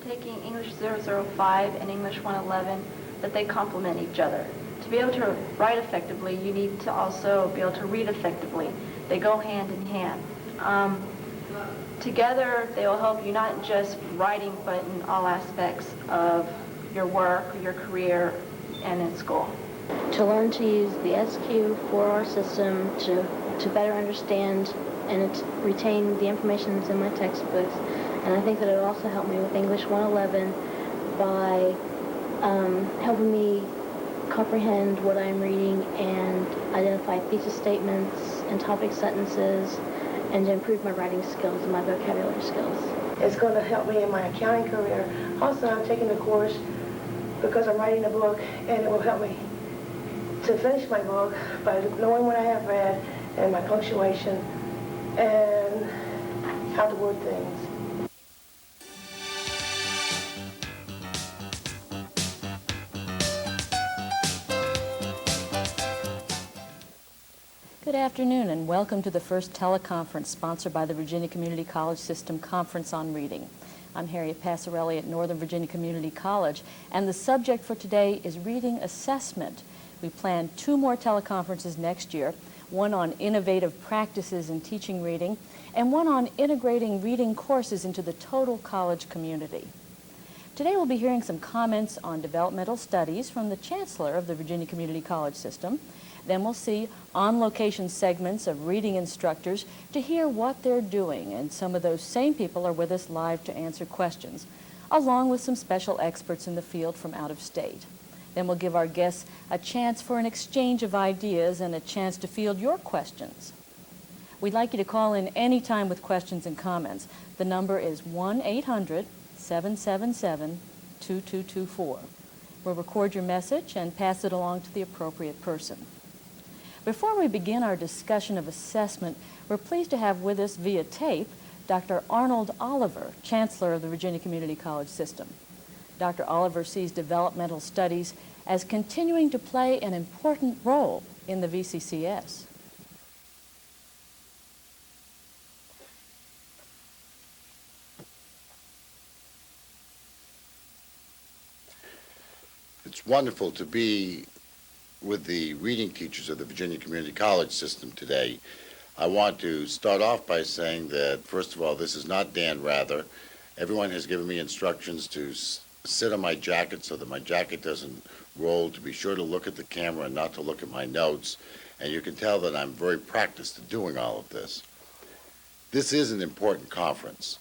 taking English 005 and English 111 that they complement each other. To be able to write effectively, you need to also be able to read effectively. They go hand in hand. Together, they will help you not just writing, but in all aspects of your work, your career, and in school. To learn to use the SQ4R system to better understand and retain the information that's in my textbooks. And I think that it will also help me with English 111 by helping me comprehend what I'm reading and identify thesis statements and topic sentences and to improve my writing skills and my vocabulary skills. It's going to help me in my accounting career. Also, I'm taking the course because I'm writing a book, and it will help me to finish my book by knowing what I have read and my punctuation and how to word things. Good afternoon and welcome to the first teleconference sponsored by the Virginia Community College System Conference on Reading. I'm Harriet Passarelli at Northern Virginia Community College, and the subject for today is reading assessment. We plan 2 more teleconferences next year, one on innovative practices in teaching reading and one on integrating reading courses into the total college community. Today we'll be hearing some comments on developmental studies from the Chancellor of the Virginia Community College System. Then we'll see on-location segments of reading instructors to hear what they're doing, and some of those same people are with us live to answer questions, along with some special experts in the field from out of state. Then we'll give our guests a chance for an exchange of ideas and a chance to field your questions. We'd like you to call in anytime with questions and comments. The number is 1-800-777-2224. We'll record your message and pass it along to the appropriate person. Before we begin our discussion of assessment, we're pleased to have with us via tape Dr. Arnold Oliver, Chancellor of the Virginia Community College System. Dr. Oliver sees developmental studies as continuing to play an important role in the VCCS. It's wonderful to be with the reading teachers of the Virginia Community College System today. I want to start off by saying that, first of all, this is not Dan Rather. Everyone has given me instructions to sit on my jacket so that my jacket doesn't roll, to be sure to look at the camera and not to look at my notes. And you can tell that I'm very practiced at doing all of this. This is an important conference.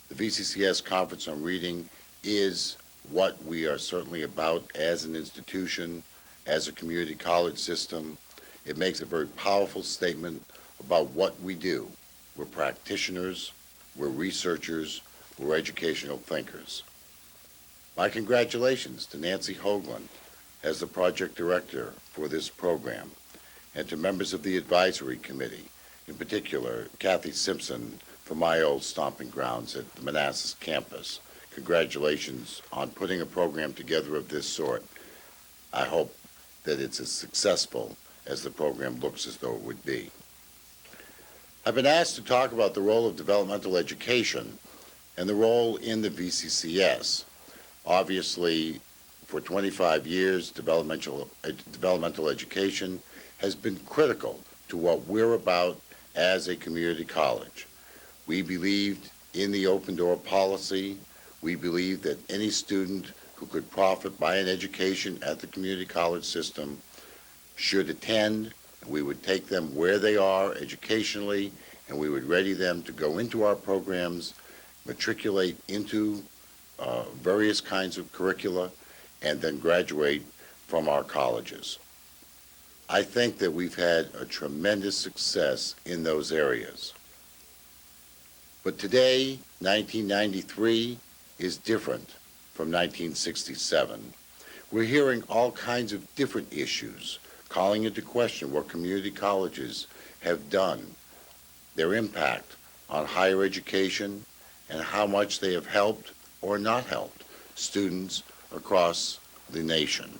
The VCCS Conference on Reading is what we are certainly about as an institution, as a community college system. It makes a very powerful statement about what we do. We're practitioners, we're researchers, we're educational thinkers. My congratulations to Nancy Hoagland as the project director for this program, and to members of the advisory committee, in particular Kathy Simpson from my old stomping grounds at the Manassas campus. Congratulations on putting a program together of this sort. I hope that it's as successful as the program looks as though it would be. I've been asked to talk about the role of developmental education and the role in the VCCS. Obviously, for 25 years, developmental education has been critical to what we're about as a community college. We believed in the open door policy. We believed that any student who could profit by an education at the community college system should attend. We would take them where they are educationally, and we would ready them to go into our programs, matriculate into various kinds of curricula, and then graduate from our colleges. I think that we've had a tremendous success in those areas. But today, 1993, is different from 1967. We're hearing all kinds of different issues, calling into question what community colleges have done, their impact on higher education, and how much they have helped or not helped students across the nation.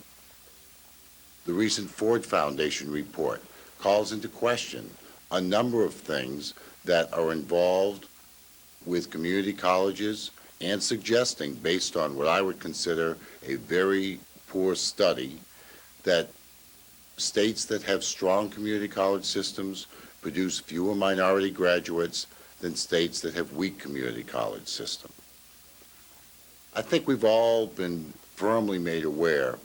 The recent Ford Foundation report calls into question a number of things that are involved with community colleges and suggesting, based on what I would consider a very poor study, that states that have strong community college systems produce fewer minority graduates than states that have weak community college systems. I think we've all been firmly made aware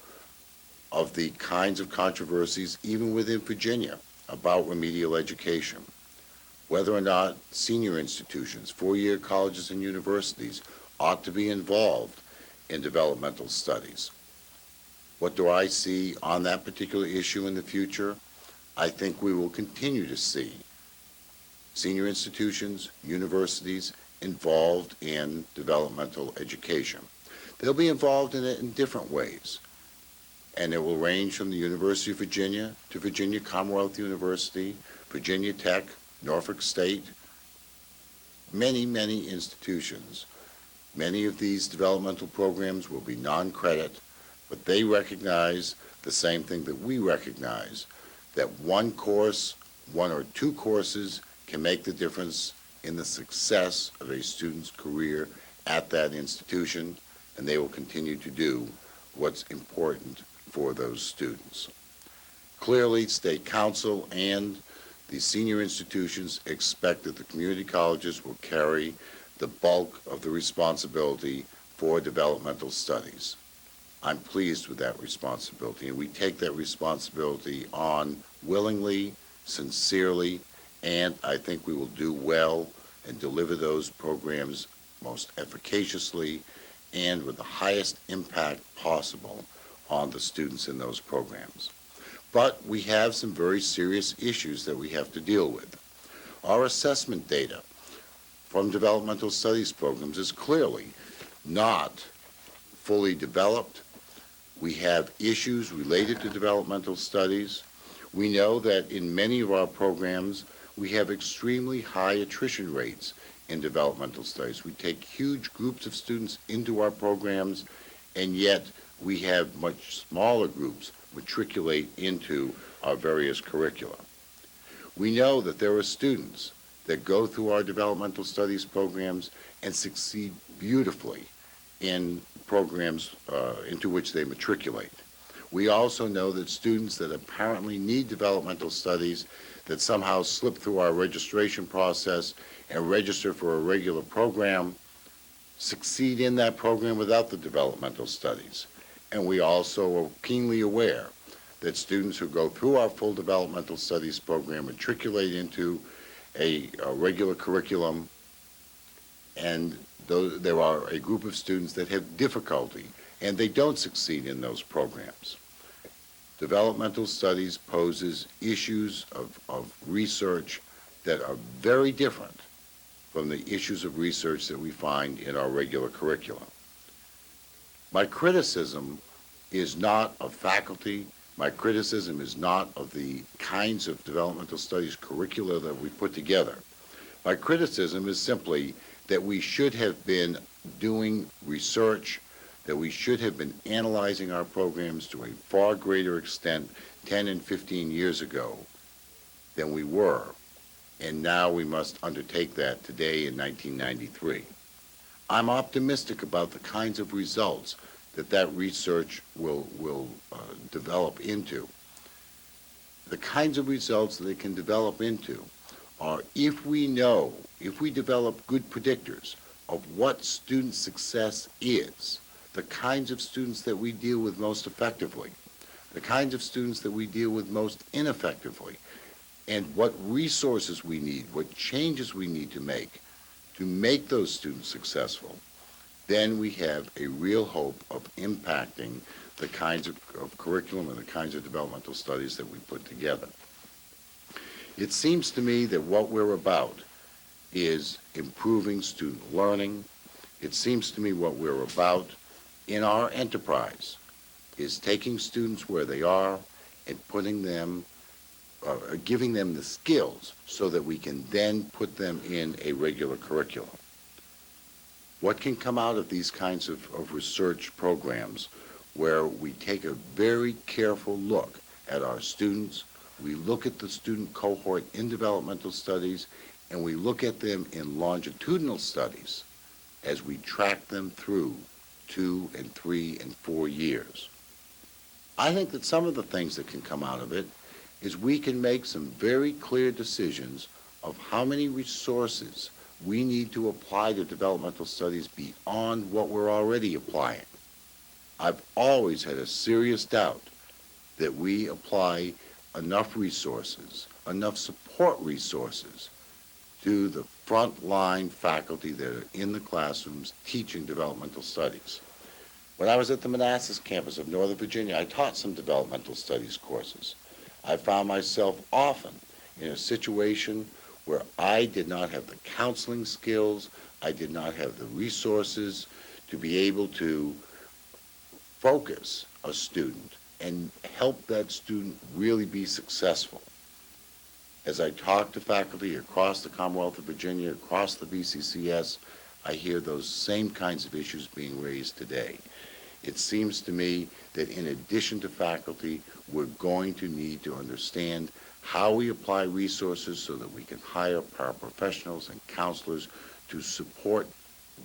of the kinds of controversies, even within Virginia, about remedial education. Whether or not senior institutions, four-year colleges and universities ought to be involved in developmental studies. What do I see on that particular issue in the future? I think we will continue to see senior institutions, universities involved in developmental education. They'll be involved in it in different ways, and it will range from the University of Virginia to Virginia Commonwealth University, Virginia Tech, Norfolk State, many, many institutions. Many of these developmental programs will be non-credit, but they recognize the same thing that we recognize, that one course, one or two courses can make the difference in the success of a student's career at that institution, and they will continue to do what's important for those students. Clearly, State Council and the senior institutions expect that the community colleges will carry the bulk of the responsibility for developmental studies. I'm pleased with that responsibility, and we take that responsibility on willingly, sincerely, and I think we will do well and deliver those programs most efficaciously and with the highest impact possible on the students in those programs. But we have some very serious issues that we have to deal with. Our assessment data from developmental studies programs is clearly not fully developed. We have issues related to developmental studies. We know that in many of our programs, we have extremely high attrition rates in developmental studies. We take huge groups of students into our programs, and yet we have much smaller groups matriculate into our various curricula. We know that there are students that go through our developmental studies programs and succeed beautifully in programs into which they matriculate. We also know that students that apparently need developmental studies that somehow slip through our registration process and register for a regular program succeed in that program without the developmental studies. And we also are keenly aware that students who go through our full developmental studies program matriculate into a regular curriculum, and there are a group of students that have difficulty and they don't succeed in those programs. Developmental studies poses issues of research that are very different from the issues of research that we find in our regular curriculum. My criticism is not of faculty. My criticism is not of the kinds of developmental studies curricula that we put together. My criticism is simply that we should have been doing research, that we should have been analyzing our programs to a far greater extent 10 and 15 years ago than we were, and now we must undertake that today in 1993. I'm optimistic about the kinds of results that research will develop into. The kinds of results that it can develop into are, if we develop good predictors of what student success is, the kinds of students that we deal with most effectively, the kinds of students that we deal with most ineffectively, and what resources we need, what changes we need to make those students successful, then we have a real hope of impacting the kinds of curriculum and the kinds of developmental studies that we put together. It seems to me that what we're about is improving student learning. It seems to me what we're about in our enterprise is taking students where they are and putting them, giving them the skills so that we can then put them in a regular curriculum. What can come out of these kinds of research programs where we take a very careful look at our students, we look at the student cohort in developmental studies, and we look at them in longitudinal studies, as we track them through 2 and 3 and 4 years. I think that some of the things that can come out of it is we can make some very clear decisions of how many resources we need to apply to developmental studies beyond what we're already applying. I've always had a serious doubt that we apply enough resources, enough support resources to the frontline faculty that are in the classrooms teaching developmental studies. When I was at the Manassas campus of Northern Virginia, I taught some developmental studies courses. I found myself often in a situation where I did not have the counseling skills, I did not have the resources to be able to focus a student and help that student really be successful. As I talk to faculty across the Commonwealth of Virginia, across the VCCS, I hear those same kinds of issues being raised today. It seems to me that in addition to faculty, we're going to need to understand how we apply resources so that we can hire paraprofessionals and counselors to support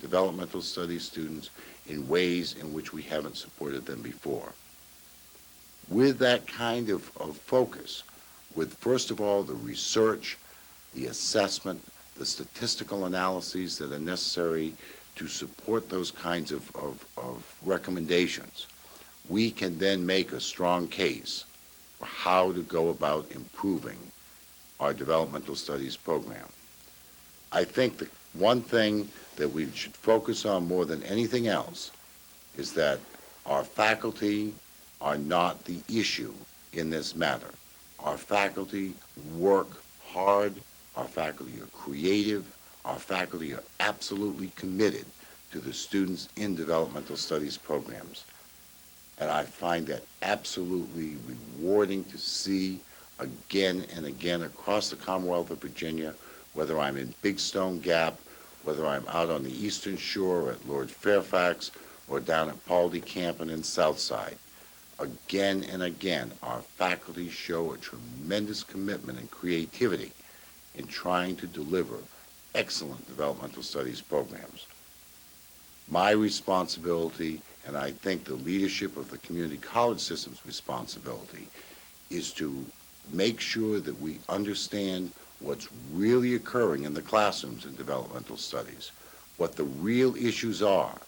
developmental studies students in ways in which we haven't supported them before. With that kind of focus, with first of all the research, the assessment, the statistical analyses that are necessary to support those kinds of recommendations, we can then make a strong case for how to go about improving our developmental studies program. I think the one thing that we should focus on more than anything else is that our faculty are not the issue in this matter. Our faculty work hard, our faculty are creative, our faculty are absolutely committed to the students in developmental studies programs. And I find that absolutely rewarding to see again and again across the Commonwealth of Virginia, whether I'm in Big Stone Gap, whether I'm out on the Eastern Shore at Lord Fairfax, or down at Paul Campin in Southside. Again and again, our faculty show a tremendous commitment and creativity in trying to deliver excellent developmental studies programs. My responsibility, and I think the leadership of the community college system's responsibility, is to make sure that we understand what's really occurring in the classrooms in developmental studies, what the real issues are,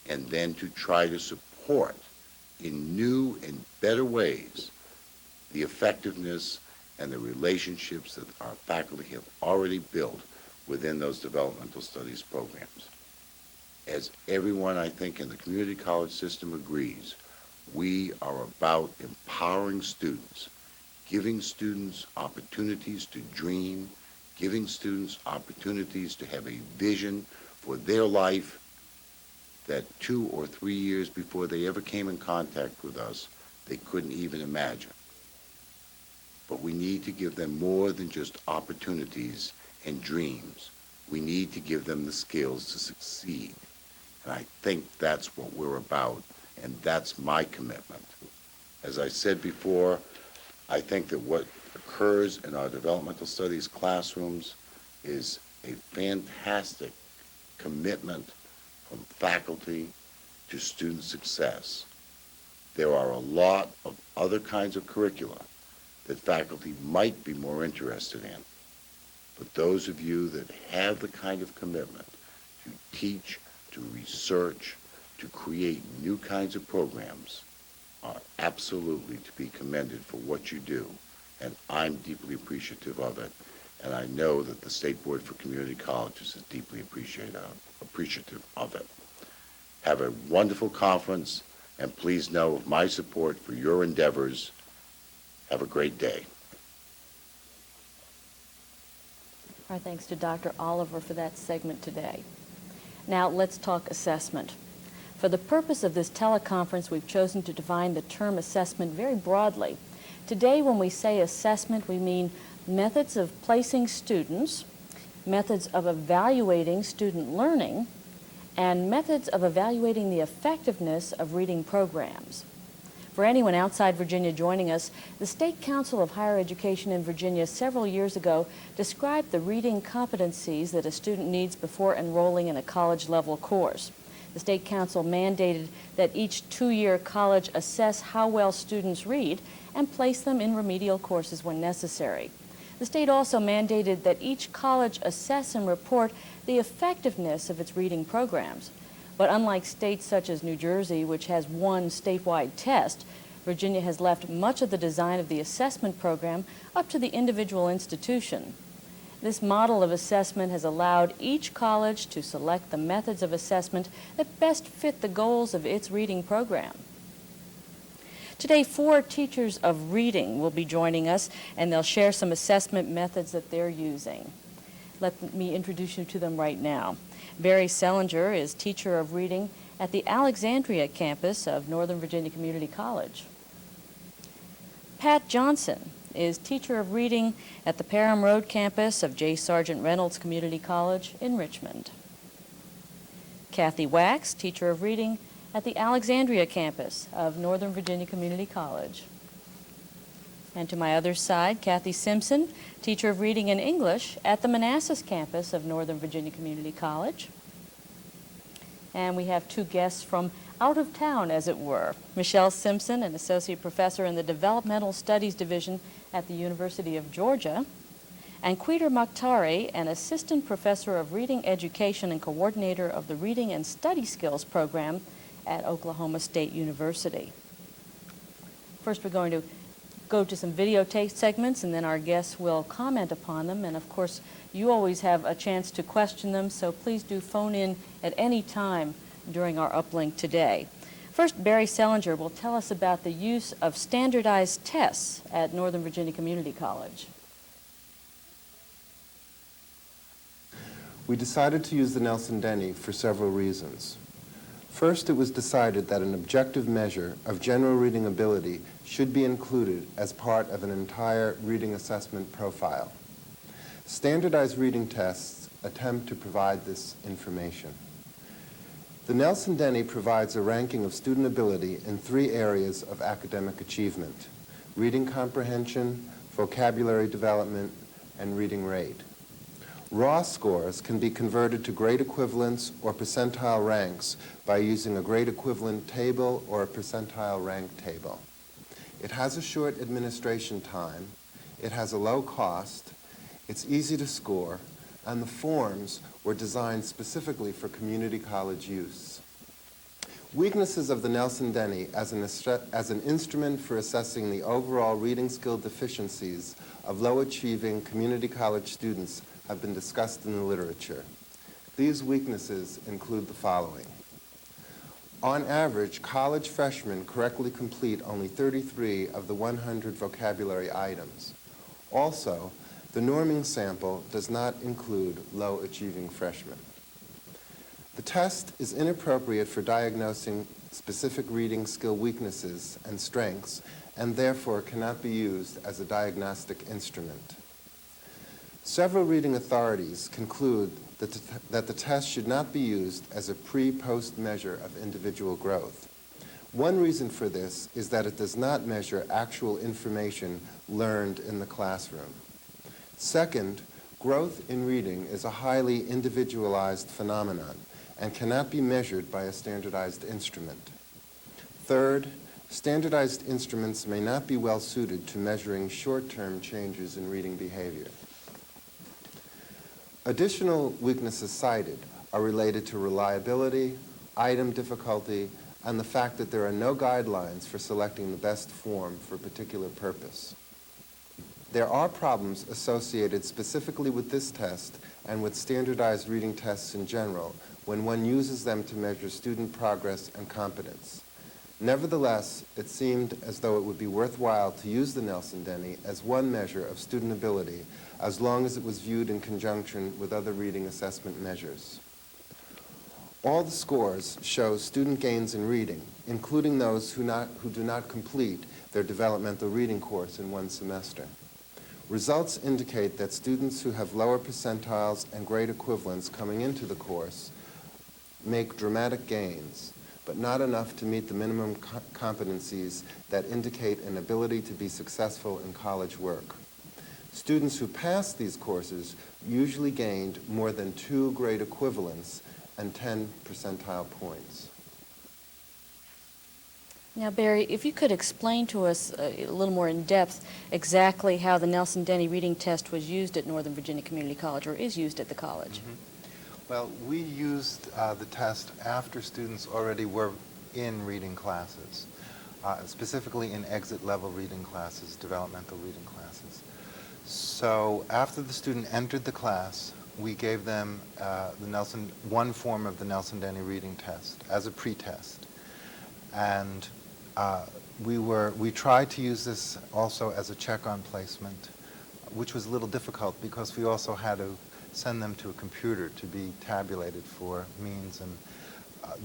and then to try to support in new and better ways the effectiveness and the relationships that our faculty have already built within those developmental studies programs. As everyone, I think, in the community college system agrees, we are about empowering students, giving students opportunities to dream, giving students opportunities to have a vision for their life that 2 or 3 years before they ever came in contact with us, they couldn't even imagine. But we need to give them more than just opportunities and dreams. We need to give them the skills to succeed. And I think that's what we're about, and that's my commitment. As I said before, I think that what occurs in our developmental studies classrooms is a fantastic commitment from faculty to student success. There are a lot of other kinds of curricula that faculty might be more interested in. But those of you that have the kind of commitment to teach, to research, to create new kinds of programs are absolutely to be commended for what you do. And I'm deeply appreciative of it. And I know that the State Board for Community Colleges is deeply appreciative of it. Have a wonderful conference, and please know of my support for your endeavors. Have a great day. Our thanks to Dr. Oliver for that segment today. Now let's talk assessment. For the purpose of this teleconference, we've chosen to define the term assessment very broadly. Today, when we say assessment, we mean methods of placing students, methods of evaluating student learning, and methods of evaluating the effectiveness of reading programs. For anyone outside Virginia joining us, the State Council of Higher Education in Virginia several years ago described the reading competencies that a student needs before enrolling in a college-level course. The State Council mandated that each two-year college assess how well students read and place them in remedial courses when necessary. The state also mandated that each college assess and report the effectiveness of its reading programs. But unlike states such as New Jersey, which has one statewide test, Virginia has left much of the design of the assessment program up to the individual institution. This model of assessment has allowed each college to select the methods of assessment that best fit the goals of its reading program. Today, 4 teachers of reading will be joining us, and they'll share some assessment methods that they're using. Let me introduce you to them right now. Barry Sellinger is teacher of reading at the Alexandria campus of Northern Virginia Community College. Pat Johnson is teacher of reading at the Parham Road campus of J. Sargent Reynolds Community College in Richmond. Kathy Wax, teacher of reading at the Alexandria campus of Northern Virginia Community College. And to my other side, Kathy Simpson, teacher of reading and English at the Manassas campus of Northern Virginia Community College. And we have 2 guests from out of town, as it were. Michelle Simpson, an associate professor in the Developmental Studies Division at the University of Georgia, and Queeter Makhtari, an assistant professor of reading education and coordinator of the Reading and Study Skills program at Oklahoma State University. First, we're going to go to some videotape segments, and then our guests will comment upon them. And of course, you always have a chance to question them, so please do phone in at any time during our uplink today. First, Barry Sellinger will tell us about the use of standardized tests at Northern Virginia Community College. We decided to use the Nelson-Denny for several reasons. First, it was decided that an objective measure of general reading ability should be included as part of an entire reading assessment profile. Standardized reading tests attempt to provide this information. The Nelson-Denny provides a ranking of student ability in 3 areas of academic achievement: reading comprehension, vocabulary development, and reading rate. Raw scores can be converted to grade equivalents or percentile ranks by using a grade equivalent table or a percentile rank table. It has a short administration time, it has a low cost, it's easy to score, and the forms were designed specifically for community college use. Weaknesses of the Nelson-Denny as an instrument for assessing the overall reading skill deficiencies of low-achieving community college students have been discussed in the literature. These weaknesses include the following. On average, college freshmen correctly complete only 33 of the 100 vocabulary items. Also, the norming sample does not include low-achieving freshmen. The test is inappropriate for diagnosing specific reading skill weaknesses and strengths, and therefore cannot be used as a diagnostic instrument. Several reading authorities conclude that the test should not be used as a pre-post measure of individual growth. One reason for this is that it does not measure actual information learned in the classroom. Second, growth in reading is a highly individualized phenomenon and cannot be measured by a standardized instrument. Third, standardized instruments may not be well suited to measuring short-term changes in reading behavior. Additional weaknesses cited are related to reliability, item difficulty, and the fact that there are no guidelines for selecting the best form for a particular purpose. There are problems associated specifically with this test and with standardized reading tests in general when one uses them to measure student progress and competence. Nevertheless, it seemed as though it would be worthwhile to use the Nelson-Denny as one measure of student ability as long as it was viewed in conjunction with other reading assessment measures. All the scores show student gains in reading, including those who do not complete their developmental reading course in one semester. Results indicate that students who have lower percentiles and grade equivalents coming into the course make dramatic gains. but not enough to meet the minimum competencies that indicate an ability to be successful in college work. Students who passed these courses usually gained more than 2 grade equivalents and 10 percentile points. Now, Barry, if you could explain to us a little more in depth exactly how the Nelson-Denny reading test was used at Northern Virginia Community College, or is used at the college. Well, we used the test after students already were in reading classes, specifically in exit level reading classes, developmental reading classes. So after the student entered the class, we gave them one form of the Nelson-Denny reading test as a pre-test. And we tried to use this also as a check on placement, which was a little difficult because we also had to send them to a computer to be tabulated for means and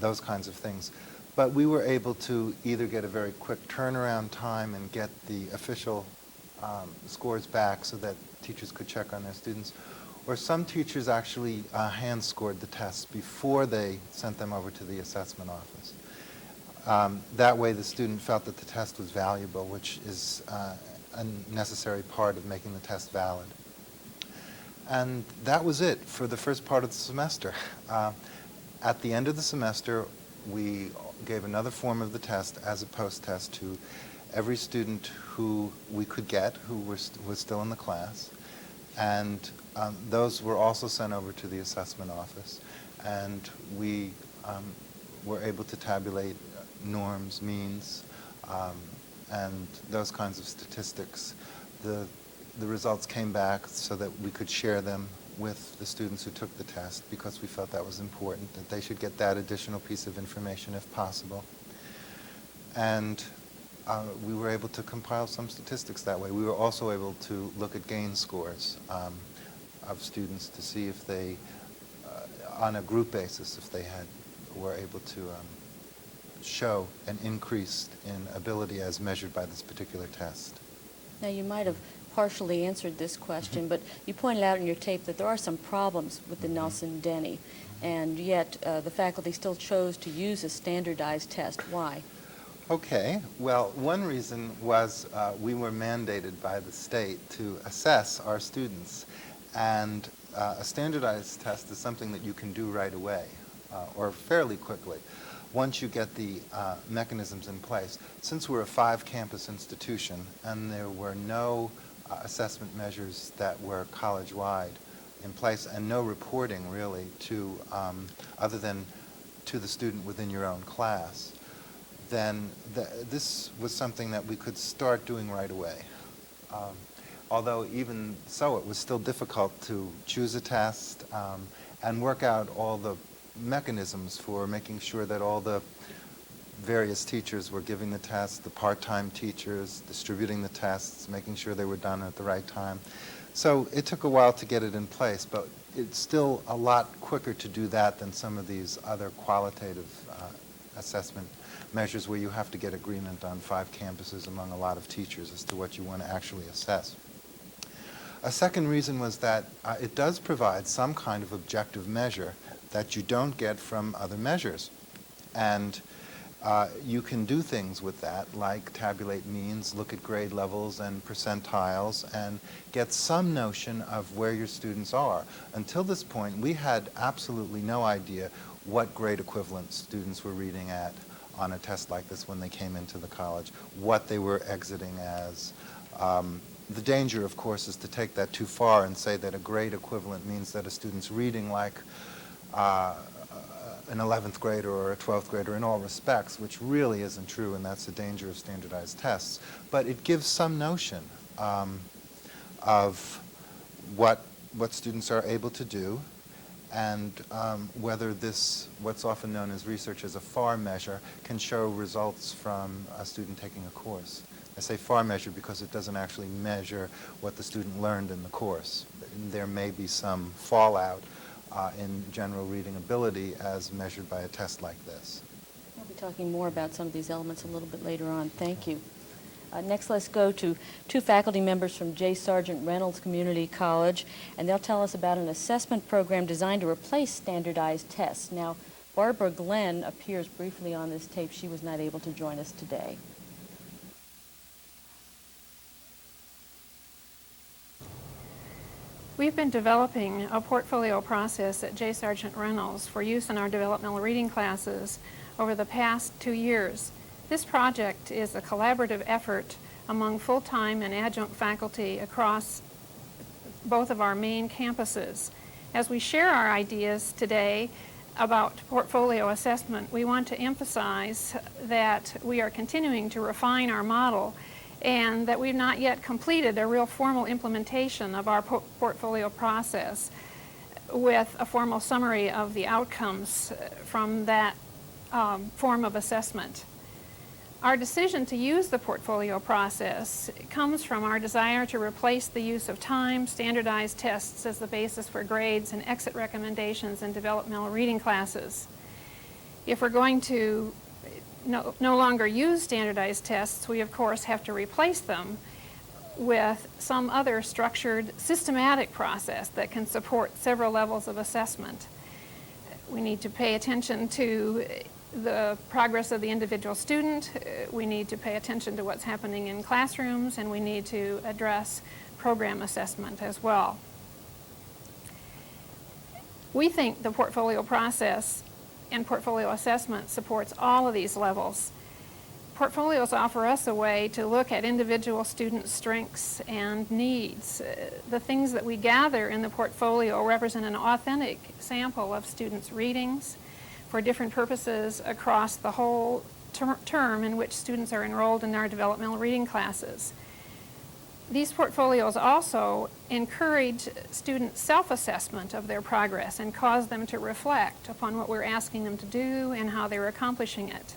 those kinds of things. But we were able to either get a very quick turnaround time and get the official scores back so that teachers could check on their students, or some teachers actually hand scored the tests before they sent them over to the assessment office. That way the student felt that the test was valuable, which is a necessary part of making the test valid. And that was it for the first part of the semester. At the end of the semester, we gave another form of the test as a post-test to every student who we could get who was still in the class. And those were also sent over to the assessment office. And we were able to tabulate norms, means, and those kinds of statistics. The results came back so that we could share them with the students who took the test because we felt that was important, that they should get that additional piece of information if possible. And we were able to compile some statistics that way. We were also able to look at gain scores of students to see if they, on a group basis, if they were able to show an increase in ability as measured by this particular test. Now, you might have partially answered this question, but you pointed out in your tape that there are some problems with the Nelson-Denny, and yet the faculty still chose to use a standardized test. Why? Okay, well, one reason was we were mandated by the state to assess our students, and a standardized test is something that you can do right away or fairly quickly once you get the mechanisms in place. Since we're a 5-campus institution and there were no assessment measures that were college-wide in place and no reporting really to other than to the student within your own class, then this was something that we could start doing right away. Although even so, it was still difficult to choose a test and work out all the mechanisms for making sure that all the various teachers were giving the test, the part-time teachers, distributing the tests, making sure they were done at the right time. So it took a while to get it in place, but it's still a lot quicker to do that than some of these other qualitative assessment measures where you have to get agreement on 5 campuses among a lot of teachers as to what you want to actually assess. A second reason was that it does provide some kind of objective measure that you don't get from other measures. And you can do things with that, like tabulate means, look at grade levels and percentiles, and get some notion of where your students are. Until this point, we had absolutely no idea what grade equivalent students were reading at on a test like this when they came into the college, what they were exiting as. The danger, of course, is to take that too far and say that a grade equivalent means that a student's reading like an 11th grader or a 12th grader in all respects, which really isn't true, and that's the danger of standardized tests. But it gives some notion of what students are able to do, and whether this, what's often known as research as a FAR measure, can show results from a student taking a course. I say FAR measure because it doesn't actually measure what the student learned in the course. There may be some fallout in general reading ability as measured by a test like this. We'll be talking more about some of these elements a little bit later on. Thank you. Next, let's go to 2 faculty members from J. Sargent Reynolds Community College, and they'll tell us about an assessment program designed to replace standardized tests. Now, Barbara Glenn appears briefly on this tape. She was not able to join us today. We've been developing a portfolio process at J. Sargent Reynolds for use in our developmental reading classes over the past 2 years. This project is a collaborative effort among full-time and adjunct faculty across both of our main campuses. As we share our ideas today about portfolio assessment, we want to emphasize that we are continuing to refine our model and that we've not yet completed a real formal implementation of our portfolio process with a formal summary of the outcomes from that form of assessment. Our decision to use the portfolio process comes from our desire to replace the use of time, standardized tests as the basis for grades and exit recommendations in developmental reading classes. If we're going to no longer use standardized tests, we of course have to replace them with some other structured, systematic process that can support several levels of assessment. We need to pay attention to the progress of the individual student, we need to pay attention to what's happening in classrooms, and we need to address program assessment as well. We think the portfolio process and portfolio assessment supports all of these levels. Portfolios offer us a way to look at individual student strengths and needs. The things that we gather in the portfolio represent an authentic sample of students' readings for different purposes across the whole term in which students are enrolled in our developmental reading classes. These portfolios also encourage student self-assessment of their progress and cause them to reflect upon what we're asking them to do and how they're accomplishing it.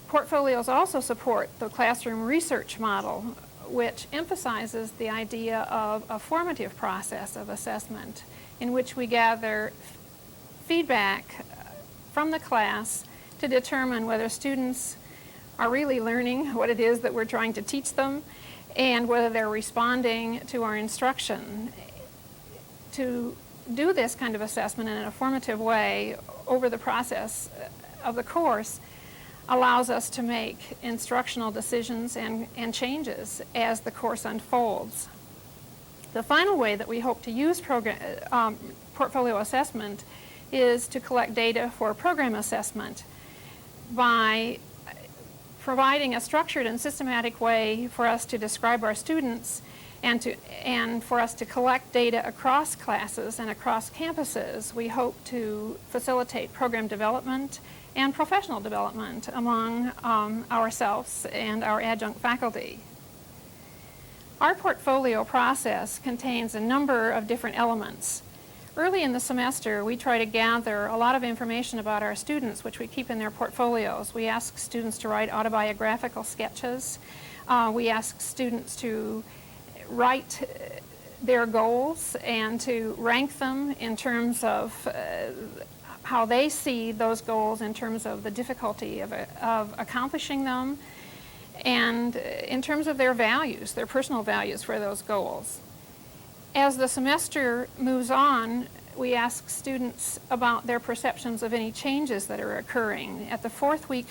Portfolios also support the classroom research model, which emphasizes the idea of a formative process of assessment in which we gather feedback from the class to determine whether students are really learning what it is that we're trying to teach them and whether they're responding to our instruction. To do this kind of assessment in a formative way over the process of the course allows us to make instructional decisions and changes as the course unfolds. The final way that we hope to use portfolio assessment is to collect data for program assessment by providing a structured and systematic way for us to describe our students and for us to collect data across classes and across campuses. We hope to facilitate program development and professional development among ourselves and our adjunct faculty. Our portfolio process contains a number of different elements. Early in the semester, we try to gather a lot of information about our students, which we keep in their portfolios. We ask students to write autobiographical sketches. We ask students to write their goals and to rank them in terms of how they see those goals in terms of the difficulty of accomplishing them and in terms of their values, their personal values for those goals. As the semester moves on, we ask students about their perceptions of any changes that are occurring. At the 4th week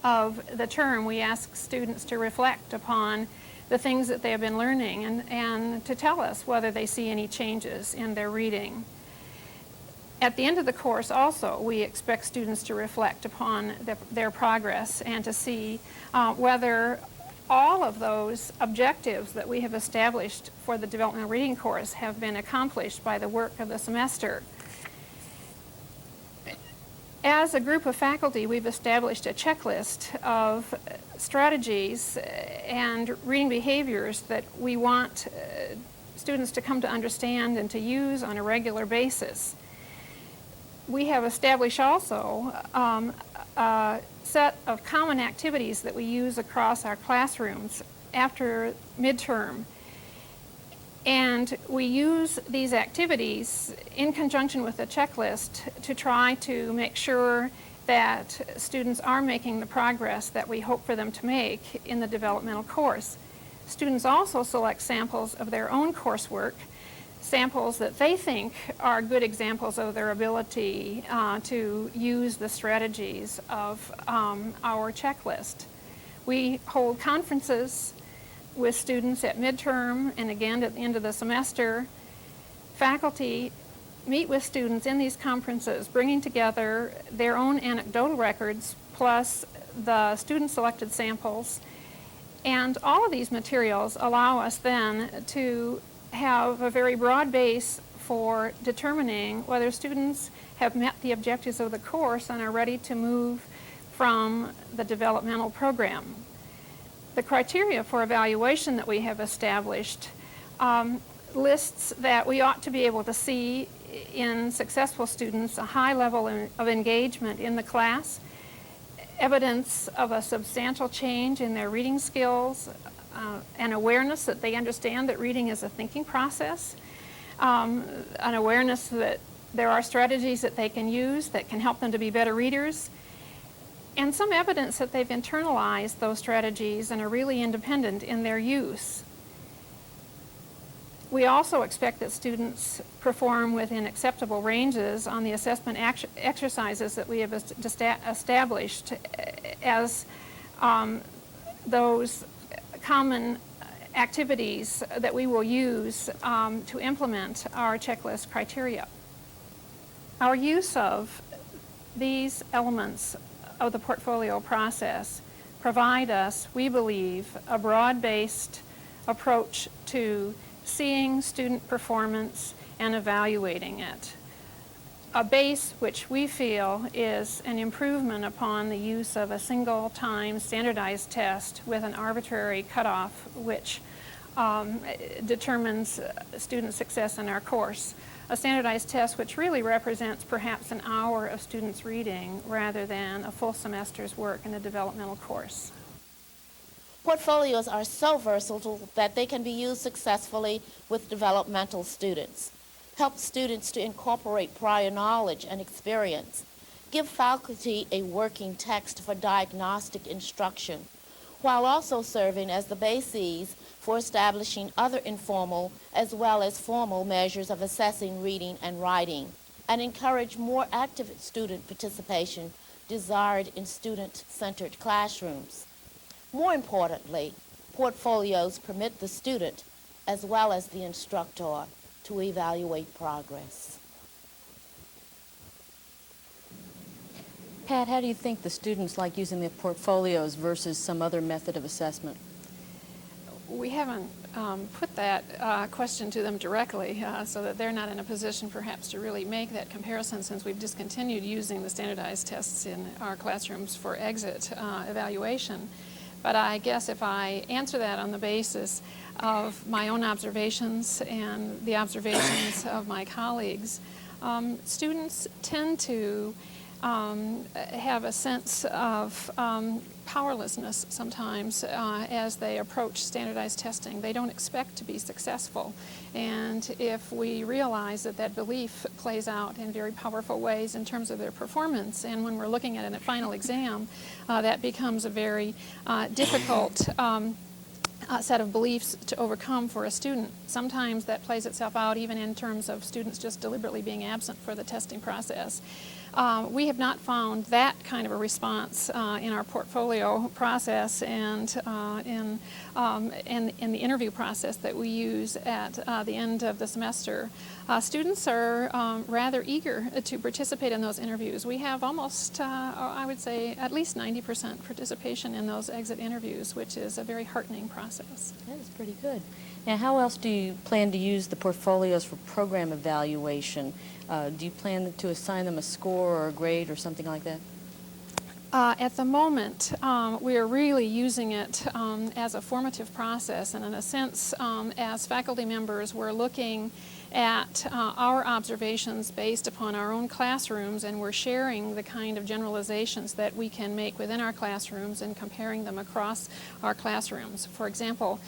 of the term, we ask students to reflect upon the things that they have been learning and to tell us whether they see any changes in their reading. At the end of the course also, we expect students to reflect upon their progress and to see whether all of those objectives that we have established for the developmental reading course have been accomplished by the work of the semester. As a group of faculty, we've established a checklist of strategies and reading behaviors that we want students to come to understand and to use on a regular basis. We have established also a set of common activities that we use across our classrooms after midterm. And we use these activities in conjunction with the checklist to try to make sure that students are making the progress that we hope for them to make in the developmental course. Students also select samples of their own coursework samples that they think are good examples of their ability to use the strategies of our checklist. We hold conferences with students at midterm and again at the end of the semester. Faculty meet with students in these conferences, bringing together their own anecdotal records plus the student-selected samples. And all of these materials allow us then to have a very broad base for determining whether students have met the objectives of the course and are ready to move from the developmental program. The criteria for evaluation that we have established lists that we ought to be able to see in successful students a high level of engagement in the class, evidence of a substantial change in their reading skills, an awareness that they understand that reading is a thinking process, an awareness that there are strategies that they can use that can help them to be better readers, and some evidence that they've internalized those strategies and are really independent in their use. We also expect that students perform within acceptable ranges on the assessment exercises that we have established as those common activities that we will use to implement our checklist criteria. Our use of these elements of the portfolio process provide us, we believe, a broad-based approach to seeing student performance and evaluating it. A base which we feel is an improvement upon the use of a single-time standardized test with an arbitrary cutoff which determines student success in our course. A standardized test which really represents perhaps an hour of students' reading rather than a full semester's work in a developmental course. Portfolios are so versatile that they can be used successfully with developmental students. Help students to incorporate prior knowledge and experience. Give faculty a working text for diagnostic instruction, while also serving as the bases for establishing other informal as well as formal measures of assessing reading and writing, and encourage more active student participation desired in student-centered classrooms. More importantly, portfolios permit the student as well as the instructor to evaluate progress. Pat, how do you think the students like using their portfolios versus some other method of assessment? We haven't put that question to them directly so that they're not in a position perhaps to really make that comparison since we've discontinued using the standardized tests in our classrooms for exit evaluation. But I guess if I answer that on the basis of my own observations and the observations of my colleagues, students tend to have a sense of powerlessness sometimes as they approach standardized testing. They don't expect to be successful. And if we realize that that belief plays out in very powerful ways in terms of their performance, and when we're looking at a final exam, that becomes a very difficult set of beliefs to overcome for a student. Sometimes that plays itself out even in terms of students just deliberately being absent for the testing process. We have not found that kind of a response in our portfolio process and in the interview process that we use at the end of the semester. Students are rather eager to participate in those interviews. We have almost, I would say, at least 90% participation in those exit interviews, which is a very heartening process. That is pretty good. Now, how else do you plan to use the portfolios for program evaluation? Do you plan to assign them a score or a grade or something like that? At the moment, we are really using it as a formative process, and in a sense, as faculty members, we're looking at our observations based upon our own classrooms, and we're sharing the kind of generalizations that we can make within our classrooms and comparing them across our classrooms. For example,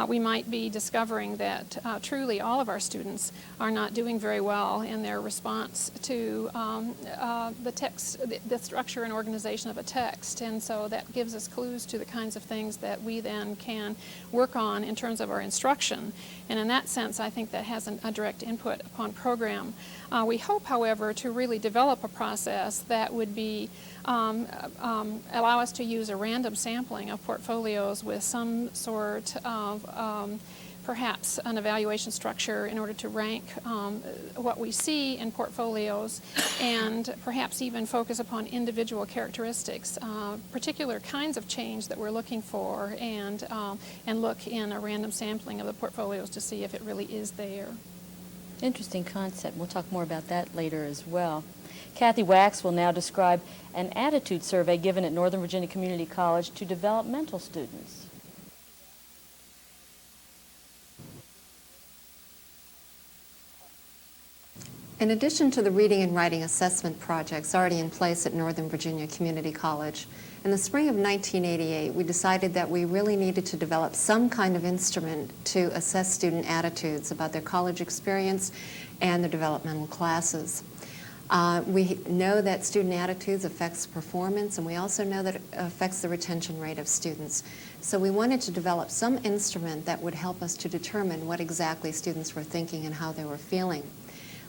we might be discovering that truly all of our students are not doing very well in their response to the text, the structure and organization of a text, and so that gives us clues to the kinds of things that we then can work on in terms of our instruction. And in that sense, I think that has a direct direct input upon program. We hope, however, to really develop a process that would be allow us to use a random sampling of portfolios with some sort of perhaps an evaluation structure in order to rank what we see in portfolios, and perhaps even focus upon individual characteristics, particular kinds of change that we're looking for, and look in a random sampling of the portfolios to see if it really is there. Interesting concept. We'll talk more about that later as well. Kathy Wax will now describe an attitude survey given at Northern Virginia Community College to developmental students. In addition to the reading and writing assessment projects already in place at Northern Virginia Community College, in the spring of 1988, we decided that we really needed to develop some kind of instrument to assess student attitudes about their college experience and their developmental classes. We know that student attitudes affects performance, and we also know that it affects the retention rate of students. So we wanted to develop some instrument that would help us to determine what exactly students were thinking and how they were feeling.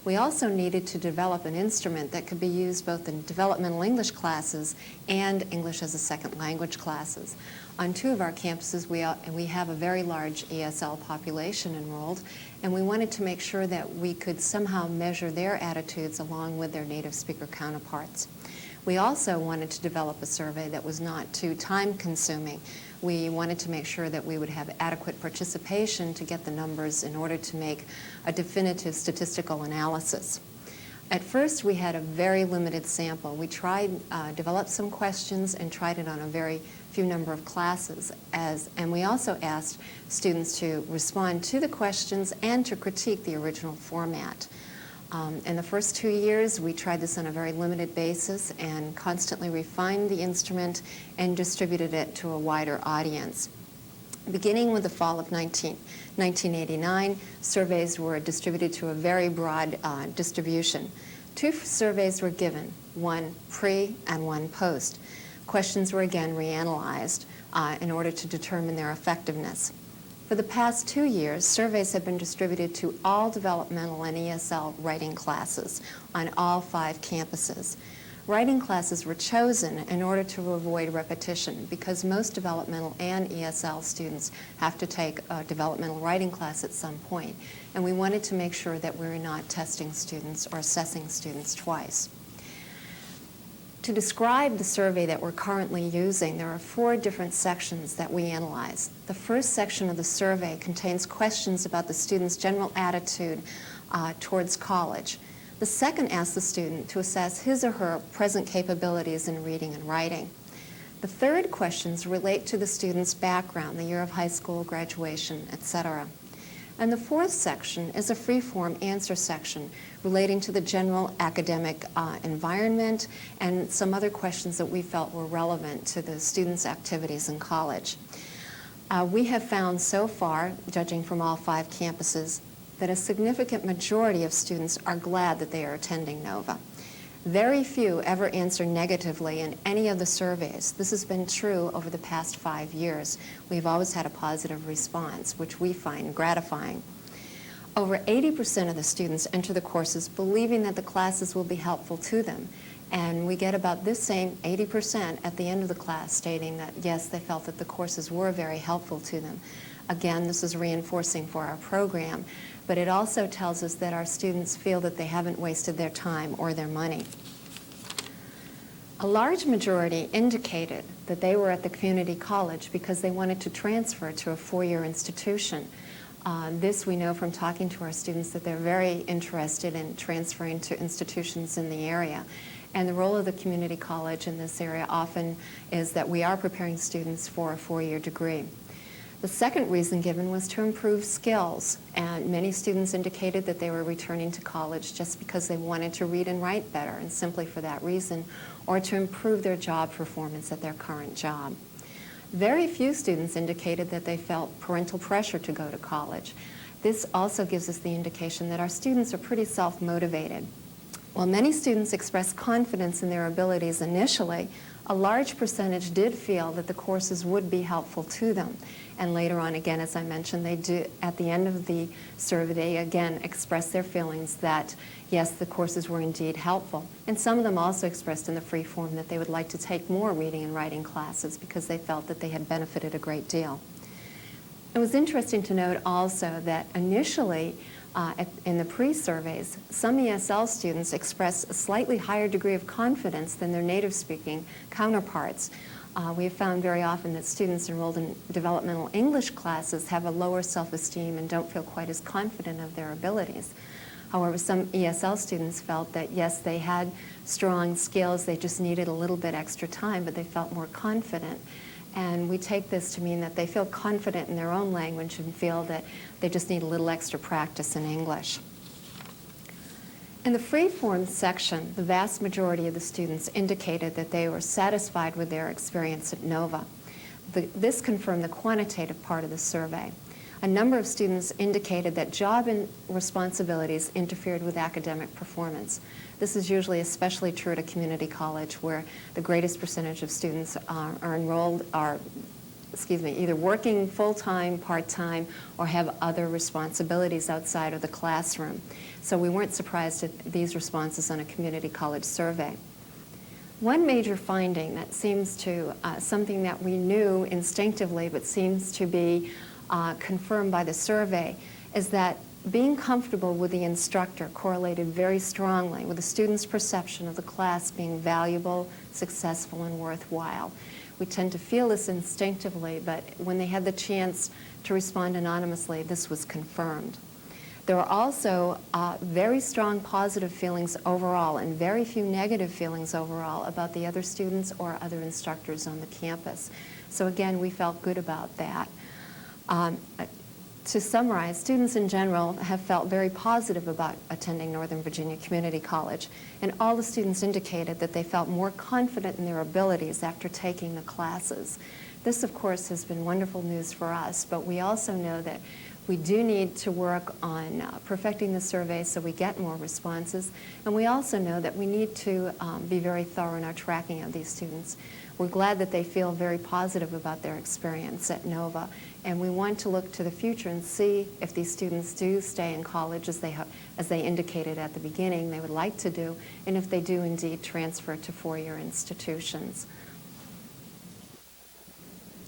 We also needed to develop an instrument that could be used both in developmental English classes and English as a second language classes. On 2 of our campuses, we have a very large ESL population enrolled, and we wanted to make sure that we could somehow measure their attitudes along with their native speaker counterparts. We also wanted to develop a survey that was not too time-consuming. We wanted to make sure that we would have adequate participation to get the numbers in order to make a definitive statistical analysis. At first, we had a very limited sample. We developed some questions and tried it on a very few number of classes, and we also asked students to respond to the questions and to critique the original format. In the first 2 years, we tried this on a very limited basis and constantly refined the instrument and distributed it to a wider audience. Beginning with the fall of 1989, surveys were distributed to a very broad distribution. 2 surveys were given, one pre and one post. Questions were again reanalyzed in order to determine their effectiveness. For the past 2 years, surveys have been distributed to all developmental and ESL writing classes on all 5 campuses. Writing classes were chosen in order to avoid repetition because most developmental and ESL students have to take a developmental writing class at some point, and we wanted to make sure that we were not testing students or assessing students twice. To describe the survey that we're currently using, there are 4 different sections that we analyze. The first section of the survey contains questions about the student's general attitude towards college. The second asks the student to assess his or her present capabilities in reading and writing. The third questions relate to the student's background, the year of high school, graduation, etc. And the fourth section is a free-form answer section relating to the general academic environment and some other questions that we felt were relevant to the students' activities in college. We have found so far, judging from all 5 campuses, that a significant majority of students are glad that they are attending NOVA. Very few ever answer negatively in any of the surveys. This has been true over the past 5 years. We've always had a positive response, which we find gratifying. Over 80% of the students enter the courses believing that the classes will be helpful to them. And we get about this same 80% at the end of the class stating that, yes, they felt that the courses were very helpful to them. Again, this is reinforcing for our program, but it also tells us that our students feel that they haven't wasted their time or their money. A large majority indicated that they were at the community college because they wanted to transfer to a 4-year institution. This we know from talking to our students that they're very interested in transferring to institutions in the area. And the role of the community college in this area often is that we are preparing students for a 4-year degree. The second reason given was to improve skills, and many students indicated that they were returning to college just because they wanted to read and write better, and simply for that reason, or to improve their job performance at their current job. Very few students indicated that they felt parental pressure to go to college. This also gives us the indication that our students are pretty self-motivated. While many students express confidence in their abilities initially, A large percentage did feel that the courses would be helpful to them. And later on, again, as I mentioned, they do, at the end of the survey, they again expressed their feelings that, yes, the courses were indeed helpful. And some of them also expressed in the free form that they would like to take more reading and writing classes because they felt that they had benefited a great deal. It was interesting to note also that initially, in the pre-surveys, some ESL students expressed a slightly higher degree of confidence than their native-speaking counterparts. We have found very often that students enrolled in developmental English classes have a lower self-esteem and don't feel quite as confident of their abilities. However, some ESL students felt that, yes, they had strong skills, they just needed a little bit extra time, but they felt more confident. And we take this to mean that they feel confident in their own language and feel that they just need a little extra practice in English. In the free-form section, the vast majority of the students indicated that they were satisfied with their experience at NOVA. This confirmed the quantitative part of the survey. A number of students indicated that job and responsibilities interfered with academic performance. This is usually especially true at a community college where the greatest percentage of students either working full-time, part-time, or have other responsibilities outside of the classroom. So we weren't surprised at these responses on a community college survey. One major finding that seems to, something that we knew instinctively but seems to be confirmed by the survey, is that being comfortable with the instructor correlated very strongly with the student's perception of the class being valuable, successful, and worthwhile. We tend to feel this instinctively, but when they had the chance to respond anonymously, this was confirmed. There were also very strong positive feelings overall and very few negative feelings overall about the other students or other instructors on the campus. So again, we felt good about that. To summarize, students in general have felt very positive about attending Northern Virginia Community College, and all the students indicated that they felt more confident in their abilities after taking the classes. This, of course, has been wonderful news for us, but we also know that we do need to work on perfecting the survey so we get more responses, and we also know that we need to be very thorough in our tracking of these students. We're glad that they feel very positive about their experience at NOVA, and we want to look to the future and see if these students do stay in college as they indicated at the beginning they would like to do, and if they do indeed transfer to four-year institutions.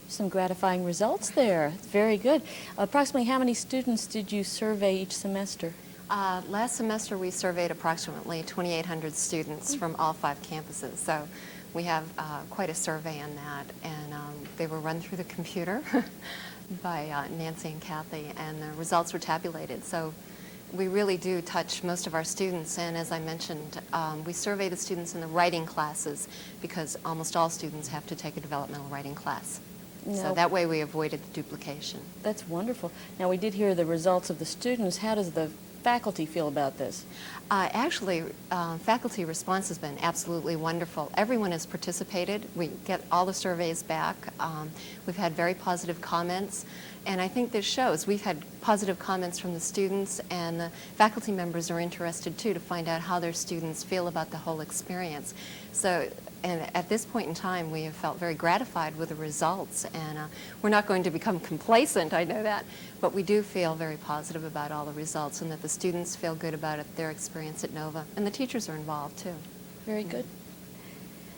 Some gratifying results there. Very good. Approximately how many students did you survey each semester? Last semester we surveyed approximately 2,800 students from all 5 campuses. So we have quite a survey on that, and they were run through the computer by Nancy and Kathy, and the results were tabulated. So we really do touch most of our students, and as I mentioned, we survey the students in the writing classes because almost all students have to take a developmental writing class. So that way we avoided the duplication. That's wonderful. Now, we did hear the results of the students. How does the faculty feel about this? Actually, faculty response has been absolutely wonderful. Everyone has participated. We get all the surveys back. We've had very positive comments, and I think this shows. We've had positive comments from the students, and the faculty members are interested, too, to find out how their students feel about the whole experience. So, and at this point in time, we have felt very gratified with the results, and we're not going to become complacent, I know that, but we do feel very positive about all the results, and that the students feel good about it, their experience at NOVA, and the teachers are involved, too. Very good.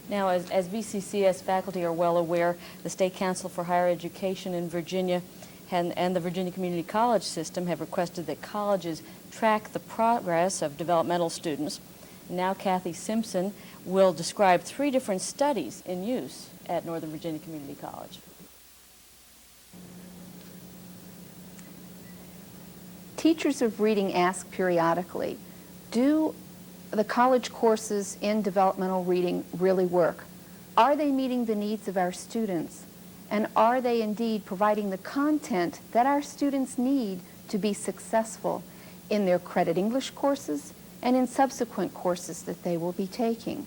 Now, as VCCS faculty are well aware, the State Council for Higher Education in Virginia and the Virginia Community College system have requested that colleges track the progress of developmental students. Now Kathy Simpson will describe 3 different studies in use at Northern Virginia Community College. Teachers of reading ask periodically, do the college courses in developmental reading really work? Are they meeting the needs of our students? And are they indeed providing the content that our students need to be successful in their credit English courses and in subsequent courses that they will be taking?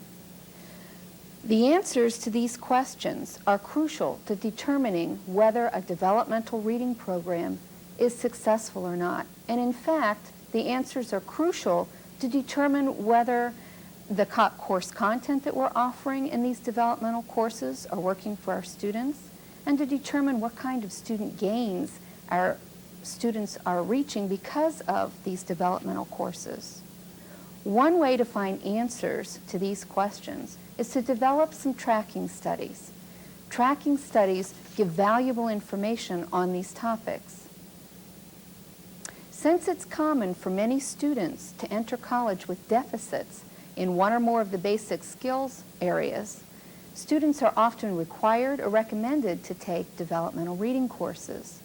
The answers to these questions are crucial to determining whether a developmental reading program is successful or not. And in fact, the answers are crucial to determine whether the course content that we're offering in these developmental courses are working for our students, and to determine what kind of student gains our students are reaching because of these developmental courses. One way to find answers to these questions is to develop some tracking studies. Tracking studies give valuable information on these topics. Since it's common for many students to enter college with deficits in one or more of the basic skills areas, students are often required or recommended to take developmental reading courses.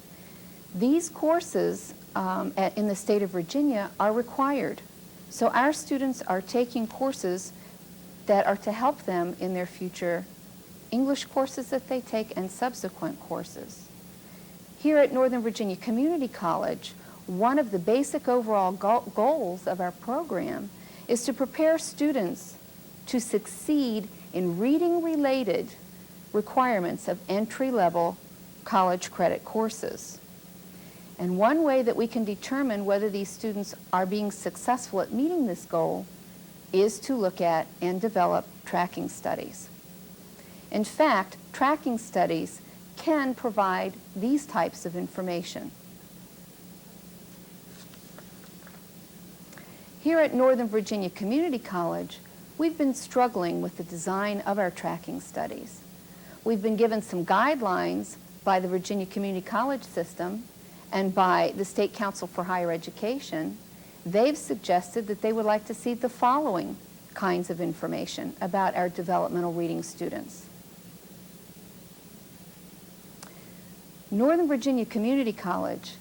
These courses in the state of Virginia are required. So our students are taking courses that are to help them in their future English courses that they take and subsequent courses. Here at Northern Virginia Community College, one of the basic overall goals of our program is to prepare students to succeed in reading-related requirements of entry-level college credit courses. And one way that we can determine whether these students are being successful at meeting this goal is to look at and develop tracking studies. In fact, tracking studies can provide these types of information. Here at Northern Virginia Community College, we've been struggling with the design of our tracking studies. We've been given some guidelines by the Virginia Community College system and by the State Council for Higher Education. They've suggested that they would like to see the following kinds of information about our developmental reading students. Northern Virginia Community College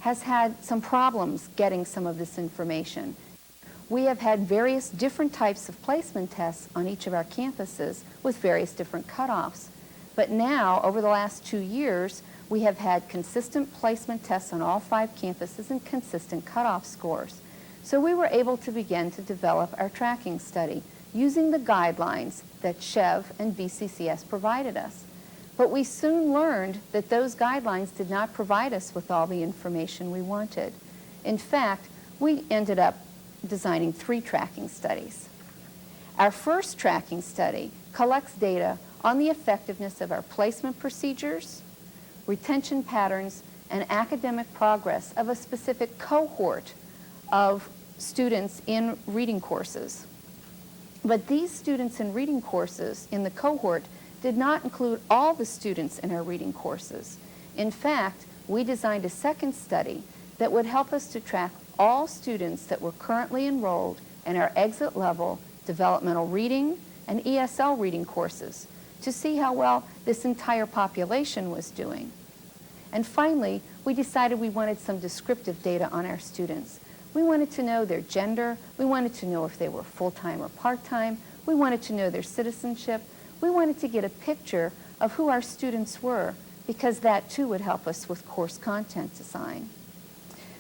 has had some problems getting some of this information. We have had various different types of placement tests on each of our campuses with various different cutoffs. But now, over the last 2 years, we have had consistent placement tests on all 5 campuses and consistent cutoff scores. So we were able to begin to develop our tracking study using the guidelines that SHEV and VCCS provided us. But we soon learned that those guidelines did not provide us with all the information we wanted. In fact, we ended up designing 3 tracking studies. Our first tracking study collects data on the effectiveness of our placement procedures, retention patterns, and academic progress of a specific cohort of students in reading courses. But these students in reading courses in the cohort did not include all the students in our reading courses. In fact, we designed a second study that would help us to track all students that were currently enrolled in our exit level developmental reading and ESL reading courses to see how well this entire population was doing. And finally, we decided we wanted some descriptive data on our students. We wanted to know their gender, we wanted to know if they were full-time or part-time, we wanted to know their citizenship, we wanted to get a picture of who our students were, because that too would help us with course content design.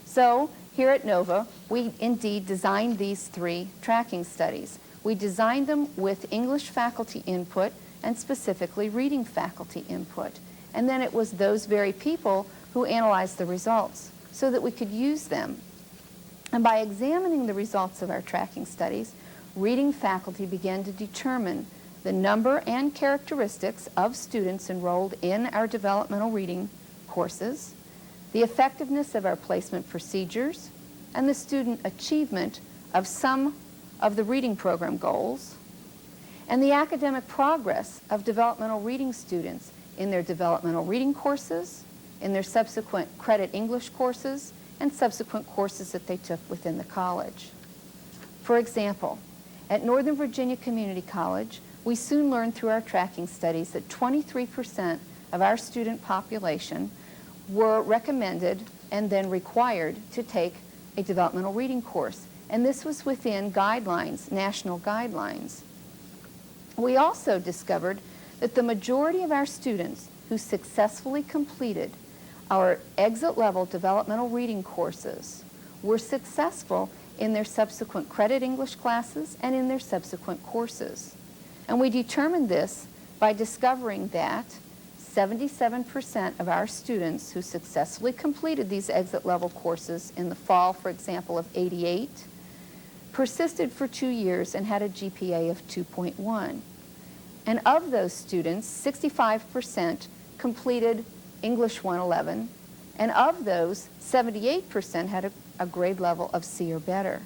So here at NOVA, we indeed designed these 3 tracking studies. We designed them with English faculty input and specifically reading faculty input. And then it was those very people who analyzed the results so that we could use them. And by examining the results of our tracking studies, reading faculty began to determine the number and characteristics of students enrolled in our developmental reading courses, the effectiveness of our placement procedures, and the student achievement of some of the reading program goals, and the academic progress of developmental reading students in their developmental reading courses, in their subsequent credit English courses, and subsequent courses that they took within the college. For example, at Northern Virginia Community College, we soon learned through our tracking studies that 23% of our student population were recommended and then required to take a developmental reading course. And this was within guidelines, national guidelines. We also discovered that the majority of our students who successfully completed our exit level developmental reading courses were successful in their subsequent credit English classes and in their subsequent courses. And we determined this by discovering that 77% of our students who successfully completed these exit level courses in the fall, for example, of '88, persisted for 2 years and had a GPA of 2.1. And of those students, 65% completed English 111, and of those, 78% had a grade level of C or better.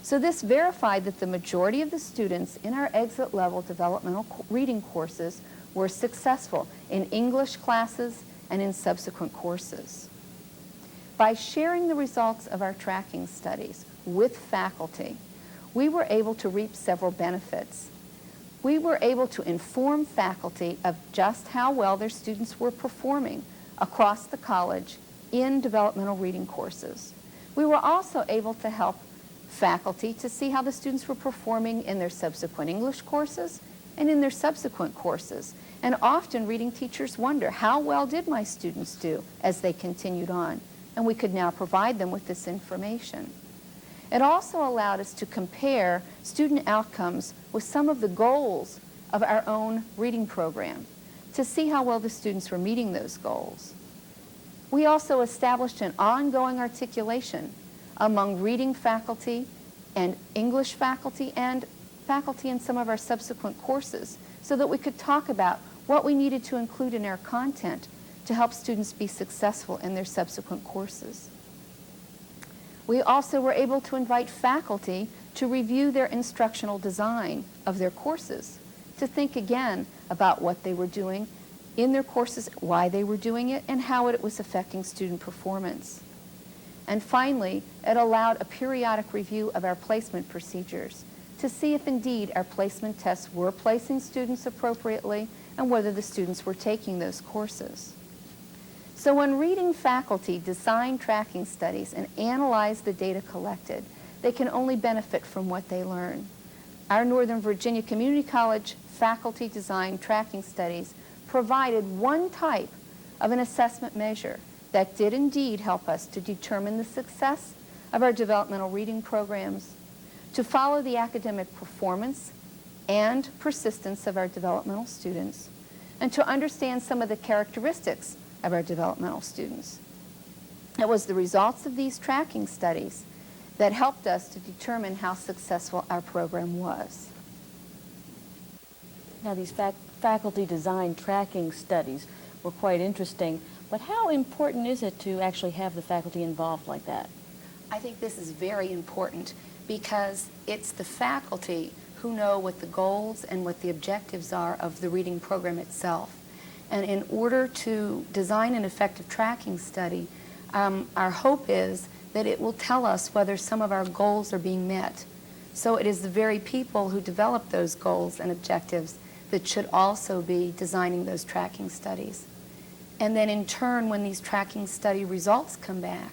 So this verified that the majority of the students in our exit level developmental reading courses were successful in English classes and in subsequent courses. By sharing the results of our tracking studies with faculty, we were able to reap several benefits. We were able to inform faculty of just how well their students were performing across the college in developmental reading courses. We were also able to help faculty to see how the students were performing in their subsequent English courses and in their subsequent courses. And often reading teachers wonder, how well did my students do as they continued on? And we could now provide them with this information. It also allowed us to compare student outcomes with some of the goals of our own reading program to see how well the students were meeting those goals. We also established an ongoing articulation among reading faculty and English faculty and faculty in some of our subsequent courses so that we could talk about what we needed to include in our content to help students be successful in their subsequent courses. We also were able to invite faculty to review their instructional design of their courses, to think again about what they were doing in their courses, why they were doing it, and how it was affecting student performance. And finally, it allowed a periodic review of our placement procedures to see if indeed our placement tests were placing students appropriately and whether the students were taking those courses. So when reading faculty design tracking studies and analyze the data collected, they can only benefit from what they learn. Our Northern Virginia Community College faculty design tracking studies provided one type of an assessment measure that did indeed help us to determine the success of our developmental reading programs, to follow the academic performance and persistence of our developmental students, and to understand some of the characteristics of our developmental students. It was the results of these tracking studies that helped us to determine how successful our program was. Now, these faculty design tracking studies were quite interesting, but how important is it to actually have the faculty involved like that? I think this is very important because it's the faculty who know what the goals and what the objectives are of the reading program itself. And in order to design an effective tracking study, our hope is that it will tell us whether some of our goals are being met. So it is the very people who develop those goals and objectives that should also be designing those tracking studies. And then in turn, when these tracking study results come back,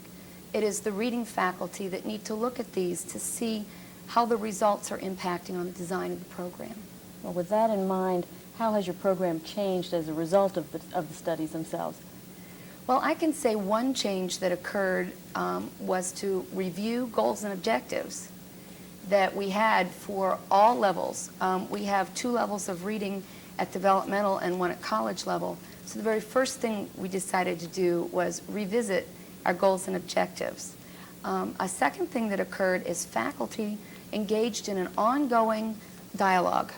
it is the reading faculty that need to look at these to see how the results are impacting on the design of the program. Well, with that in mind, how has your program changed as a result of the studies themselves? Well, I can say one change that occurred was to review goals and objectives that we had for all levels. We have 2 levels of reading at developmental and 1 at college level. So the very first thing we decided to do was revisit our goals and objectives. A second thing that occurred is faculty engaged in an ongoing dialogue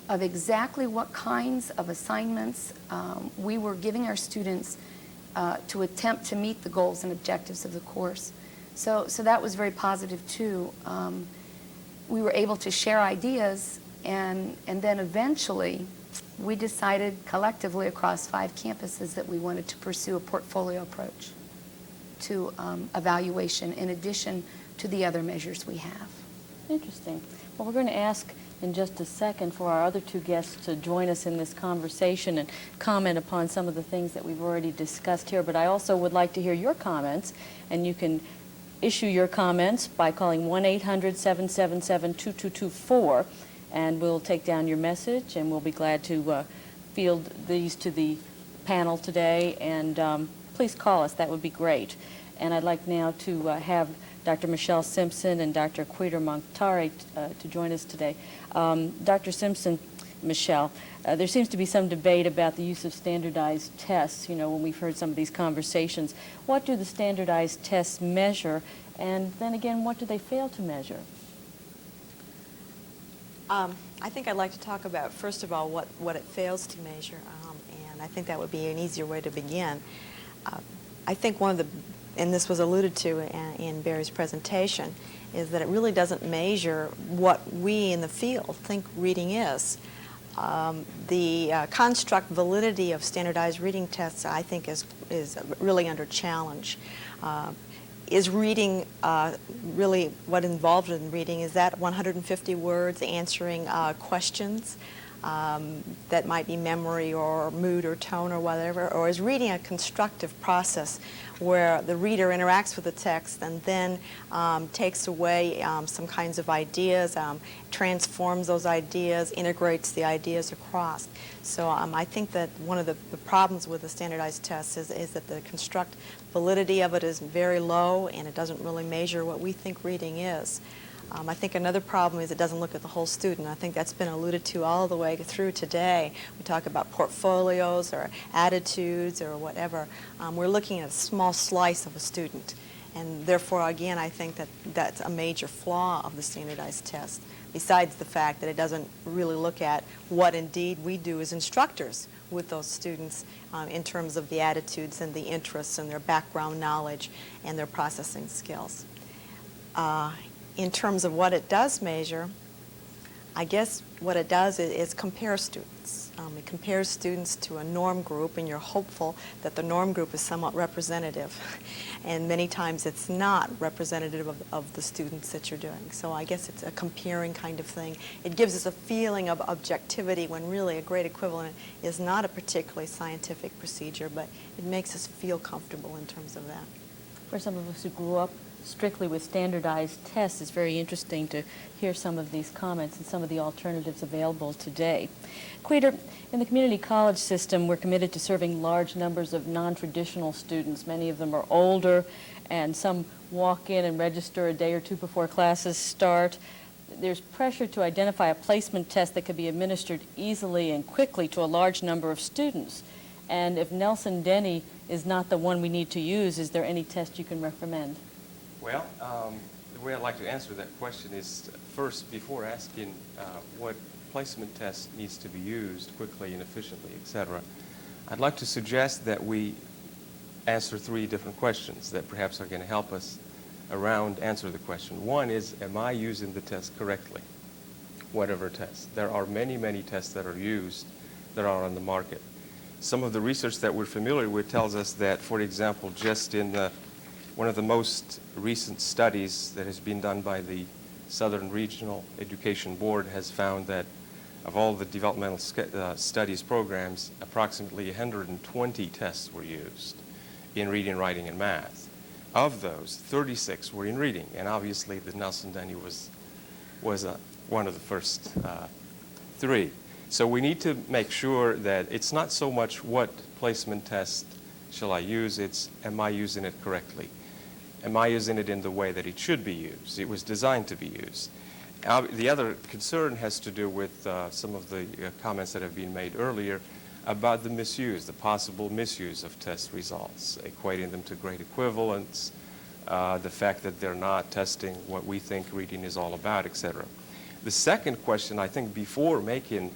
of exactly what kinds of assignments we were giving our students to attempt to meet the goals and objectives of the course. So that was very positive too. We were able to share ideas, and then eventually we decided collectively across 5 campuses that we wanted to pursue a portfolio approach to evaluation in addition to the other measures we have. Interesting. Well, we're going to ask in just a second for our other 2 guests to join us in this conversation and comment upon some of the things that we've already discussed here, but I also would like to hear your comments, and you can issue your comments by calling 1-800-777-2224, and we'll take down your message, and we'll be glad to field these to the panel today, and please call us. That would be great. And I'd like now to have Dr. Michelle Simpson and Dr. Quader Montari to join us today. Dr. Simpson, Michelle, there seems to be some debate about the use of standardized tests, when we've heard some of these conversations. What do the standardized tests measure, and then again, what do they fail to measure? I think I'd like to talk about, first of all, what it fails to measure, and I think that would be an easier way to begin. I think one of the, and this was alluded to in Barry's presentation, is that it really doesn't measure what we in the field think reading is. The construct validity of standardized reading tests, I think, is really under challenge. Is reading really what involved in reading? Is that 150 words answering questions that might be memory or mood or tone or whatever? Or is reading a constructive process where the reader interacts with the text and then takes away some kinds of ideas, transforms those ideas, integrates the ideas across? So I think that one of the problems with the standardized tests is that the construct validity of it is very low, and it doesn't really measure what we think reading is. I think another problem is it doesn't look at the whole student. I think that's been alluded to all the way through today. We talk about portfolios or attitudes or whatever. We're looking at a small slice of a student. And therefore, again, I think that that's a major flaw of the standardized test, besides the fact that it doesn't really look at what indeed we do as instructors with those students in terms of the attitudes and the interests and their background knowledge and their processing skills. In terms of what it does measure, I guess what it does is compare students. It compares students to a norm group, and you're hopeful that the norm group is somewhat representative. And many times it's not representative of the students that you're doing. So I guess it's a comparing kind of thing. It gives us a feeling of objectivity when really a grade equivalent is not a particularly scientific procedure, but it makes us feel comfortable in terms of that. For some of us who grew up strictly with standardized tests, it's very interesting to hear some of these comments and some of the alternatives available today. Quater, in the community college system, we're committed to serving large numbers of non-traditional students. Many of them are older, and some walk in and register a day or two before classes start. There's pressure to identify a placement test that could be administered easily and quickly to a large number of students. And if Nelson Denny is not the one we need to use, is there any test you can recommend? Well, the way I'd like to answer that question is first, before asking what placement test needs to be used quickly and efficiently, etc., I'd like to suggest that we answer three different questions that perhaps are going to help us around answer the question. One is, am I using the test correctly? Whatever test. There are many, many tests that are used that are on the market. Some of the research that we're familiar with tells us that, for example, just in one of the most recent studies that has been done by the Southern Regional Education Board has found that of all the developmental studies programs, approximately 120 tests were used in reading, writing, and math. Of those, 36 were in reading, and obviously the Nelson Denny was one of the first three. So we need to make sure that it's not so much what placement test shall I use, it's am I using it correctly? Am I using it in the way that it should be used? It was designed to be used. The other concern has to do with some of the comments that have been made earlier about the misuse, the possible misuse of test results, equating them to grade equivalents, the fact that they're not testing what we think reading is all about, etc. The second question, I think, before answering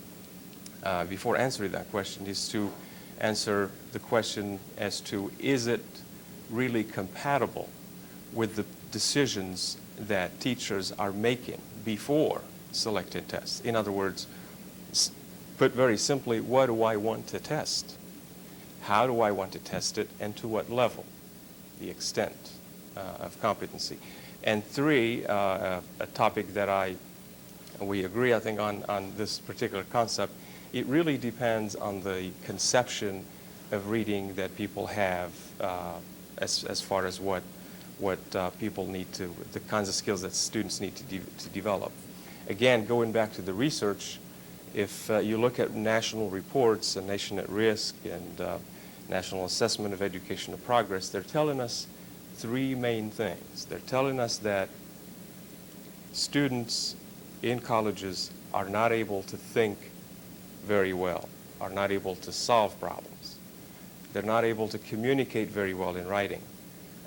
that question is to answer the question as to, is it really compatible with the decisions that teachers are making before selecting tests? In other words, put very simply, what do I want to test? How do I want to test it, and to what level? The extent of competency. And three, a topic that we agree, I think, on this particular concept, it really depends on the conception of reading that people have as far as what people need to, the kinds of skills that students need to develop. Again, going back to the research, if you look at national reports, A Nation at Risk and National Assessment of Educational Progress, they're telling us three main things. They're telling us that students in colleges are not able to think very well, are not able to solve problems. They're not able to communicate very well in writing.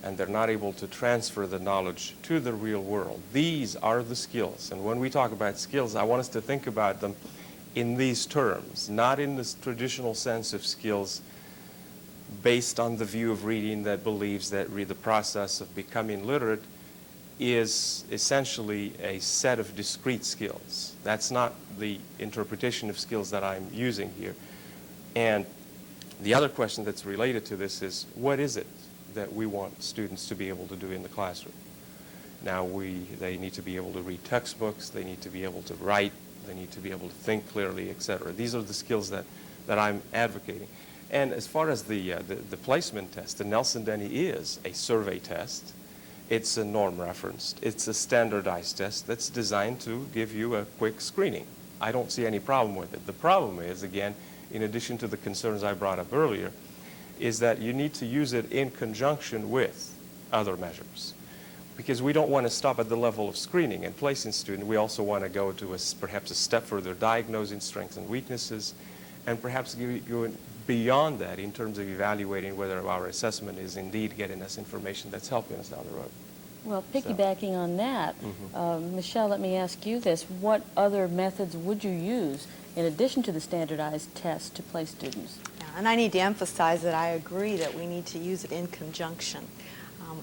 and they're not able to transfer the knowledge to the real world. These are the skills. And when we talk about skills, I want us to think about them in these terms, not in this traditional sense of skills based on the view of reading that believes that the process of becoming literate is essentially a set of discrete skills. That's not the interpretation of skills that I'm using here. And the other question that's related to this is, what is it that we want students to be able to do in the classroom? Now, they need to be able to read textbooks, they need to be able to write, they need to be able to think clearly, etc. These are the skills that I'm advocating. And as far as the placement test, the Nelson-Denny is a survey test. It's a norm referenced. It's a standardized test that's designed to give you a quick screening. I don't see any problem with it. The problem is, again, in addition to the concerns I brought up earlier, is that you need to use it in conjunction with other measures. Because we don't want to stop at the level of screening and placing students. We also want to go to perhaps a step further, diagnosing strengths and weaknesses, and perhaps go beyond that in terms of evaluating whether our assessment is indeed getting us information that's helping us down the road. Well, piggybacking on that, Michelle, let me ask you this. What other methods would you use in addition to the standardized test to place students? Yeah, and I need to emphasize that I agree that we need to use it in conjunction.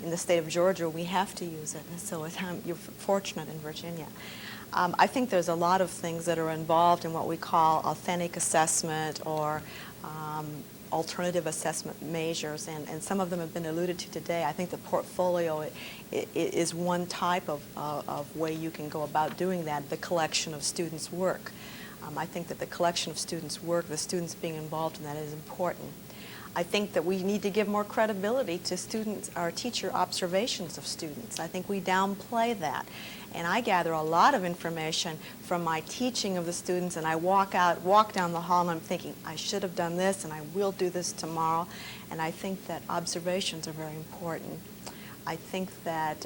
In the state of Georgia, we have to use it, and so you're fortunate in Virginia. I think there's a lot of things that are involved in what we call authentic assessment or alternative assessment measures, and some of them have been alluded to today. I think the portfolio is one type of way you can go about doing that, the collection of students' work. I think that the collection of students' work, the students being involved in that, is important. I think that we need to give more credibility to students, our teacher observations of students. I think we downplay that. And I gather a lot of information from my teaching of the students, and I walk down the hall and I'm thinking, I should have done this and I will do this tomorrow. And I think that observations are very important. I think that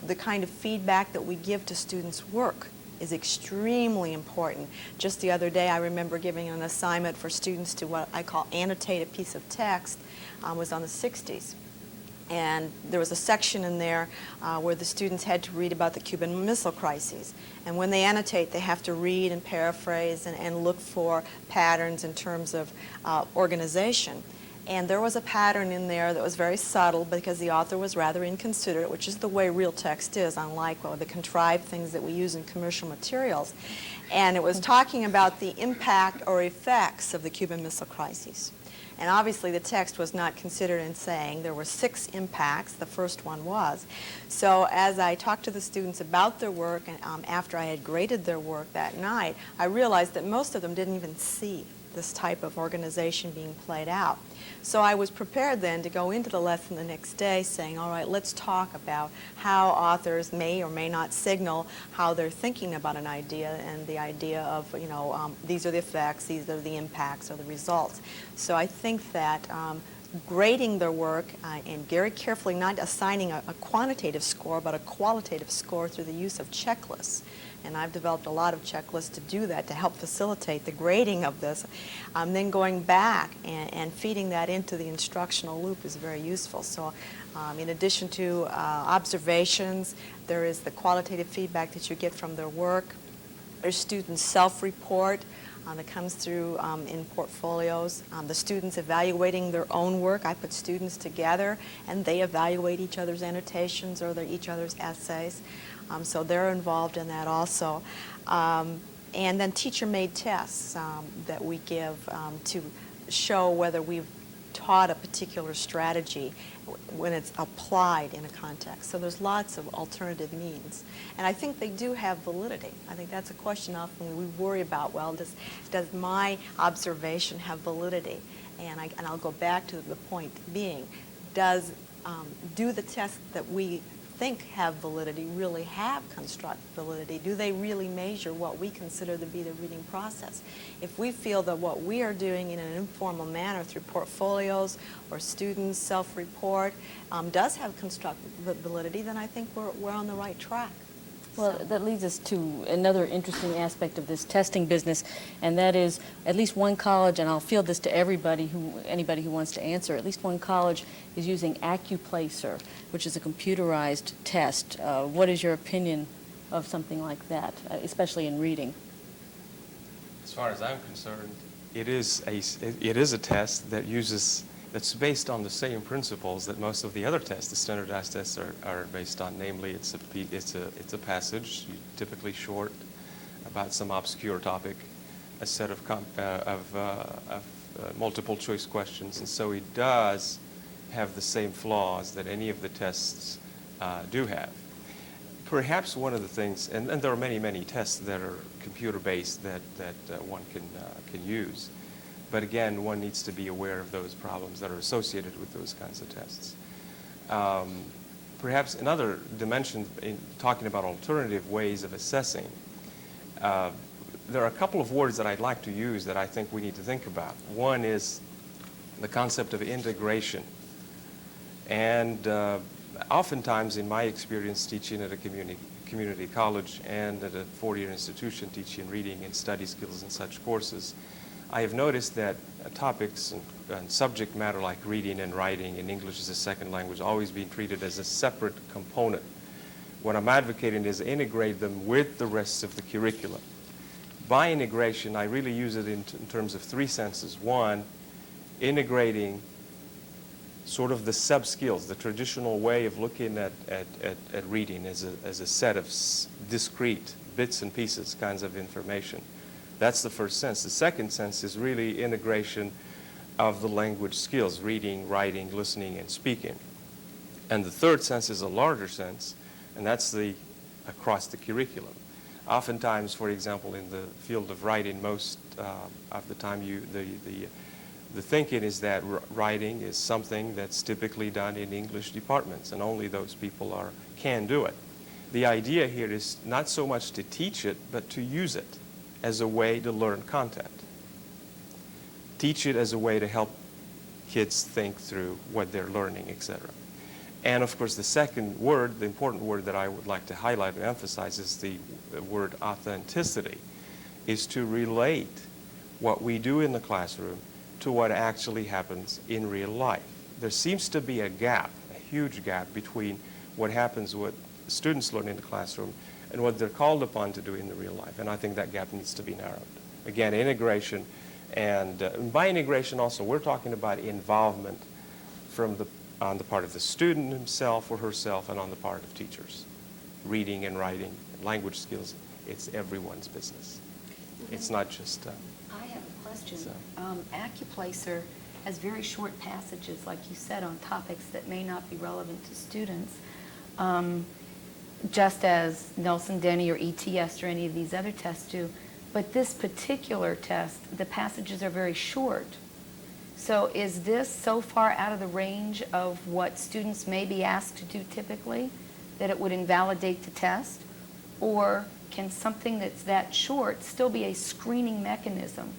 the kind of feedback that we give to students' work is extremely important. Just the other day, I remember giving an assignment for students to what I call annotate a piece of text. Was on the 60s. And there was a section in there where the students had to read about the Cuban Missile Crisis. And when they annotate, they have to read and paraphrase and look for patterns in terms of organization. And there was a pattern in there that was very subtle because the author was rather inconsiderate, which is the way real text is, unlike the contrived things that we use in commercial materials. And it was talking about the impact or effects of the Cuban Missile Crisis. And obviously the text was not considered in saying there were 6 impacts. The first one was. So as I talked to the students about their work, and after I had graded their work that night, I realized that most of them didn't even see this type of organization being played out. So I was prepared then to go into the lesson the next day saying, all right, let's talk about how authors may or may not signal how they're thinking about an idea, and the idea of, these are the effects, these are the impacts or the results. So I think that grading their work and very carefully not assigning a quantitative score but a qualitative score through the use of checklists. And I've developed a lot of checklists to do that, to help facilitate the grading of this. Then going back and feeding that into the instructional loop is very useful. So in addition to observations, there is the qualitative feedback that you get from their work. There's students' self-report that comes through in portfolios. The students evaluating their own work. I put students together and they evaluate each other's annotations or each other's essays. So they're involved in that also. And then teacher-made tests that we give to show whether we've taught a particular strategy when it's applied in a context. So there's lots of alternative means. And I think they do have validity. I think that's a question often we worry about, well, does my observation have validity? And I'll go back to the point being, do the tests that we think have validity really have construct validity? Do they really measure what we consider to be the reading process? If we feel that what we are doing in an informal manner through portfolios or students' self-report does have construct validity, then I think we're on the right track. Well, that leads us to another interesting aspect of this testing business, and that is at least one college, and I'll field this to anybody who wants to answer, at least one college is using AccuPlacer, which is a computerized test. What is your opinion of something like that, especially in reading? As far as I'm concerned, it is a test that's based on the same principles that most of the other tests, the standardized tests, are based on. Namely, it's a passage, typically short, about some obscure topic, a set of multiple choice questions, and so it does have the same flaws that any of the tests do have. Perhaps one of the things, and there are many tests that are computer-based that one can use. But again, one needs to be aware of those problems that are associated with those kinds of tests. Perhaps another dimension in talking about alternative ways of assessing, there are a couple of words that I'd like to use that I think we need to think about. One is the concept of integration. And oftentimes, in my experience teaching at a community college and at a four-year institution teaching reading and study skills and such courses, I have noticed that topics and subject matter like reading and writing and English as a second language always being treated as a separate component. What I'm advocating is integrate them with the rest of the curriculum. By integration, I really use it in terms of three senses. One, integrating sort of the sub-skills, the traditional way of looking at reading as a set of discrete bits and pieces kinds of information. That's the first sense. The second sense is really integration of the language skills, reading, writing, listening, and speaking. And the third sense is a larger sense, and that's the across the curriculum. Oftentimes, for example, in the field of writing, most of the time the thinking is that writing is something that's typically done in English departments, and only those people can do it. The idea here is not so much to teach it, but to use it as a way to learn content. Teach it as a way to help kids think through what they're learning, etc. And of course, the second word, the important word that I would like to highlight and emphasize is the word authenticity, is to relate what we do in the classroom to what actually happens in real life. There seems to be a gap, a huge gap, between what happens, what students learn in the classroom, and what they're called upon to do in the real life. And I think that gap needs to be narrowed. Again, integration, and by integration also, we're talking about involvement on the part of the student himself or herself and on the part of teachers. Reading and writing, language skills, it's everyone's business. It's not just... I have a question. AccuPlacer has very short passages, like you said, on topics that may not be relevant to students, just as Nelson Denny or ETS or any of these other tests do. But this particular test, the passages are very short. So is this so far out of the range of what students may be asked to do typically that it would invalidate the test? Or can something that's that short still be a screening mechanism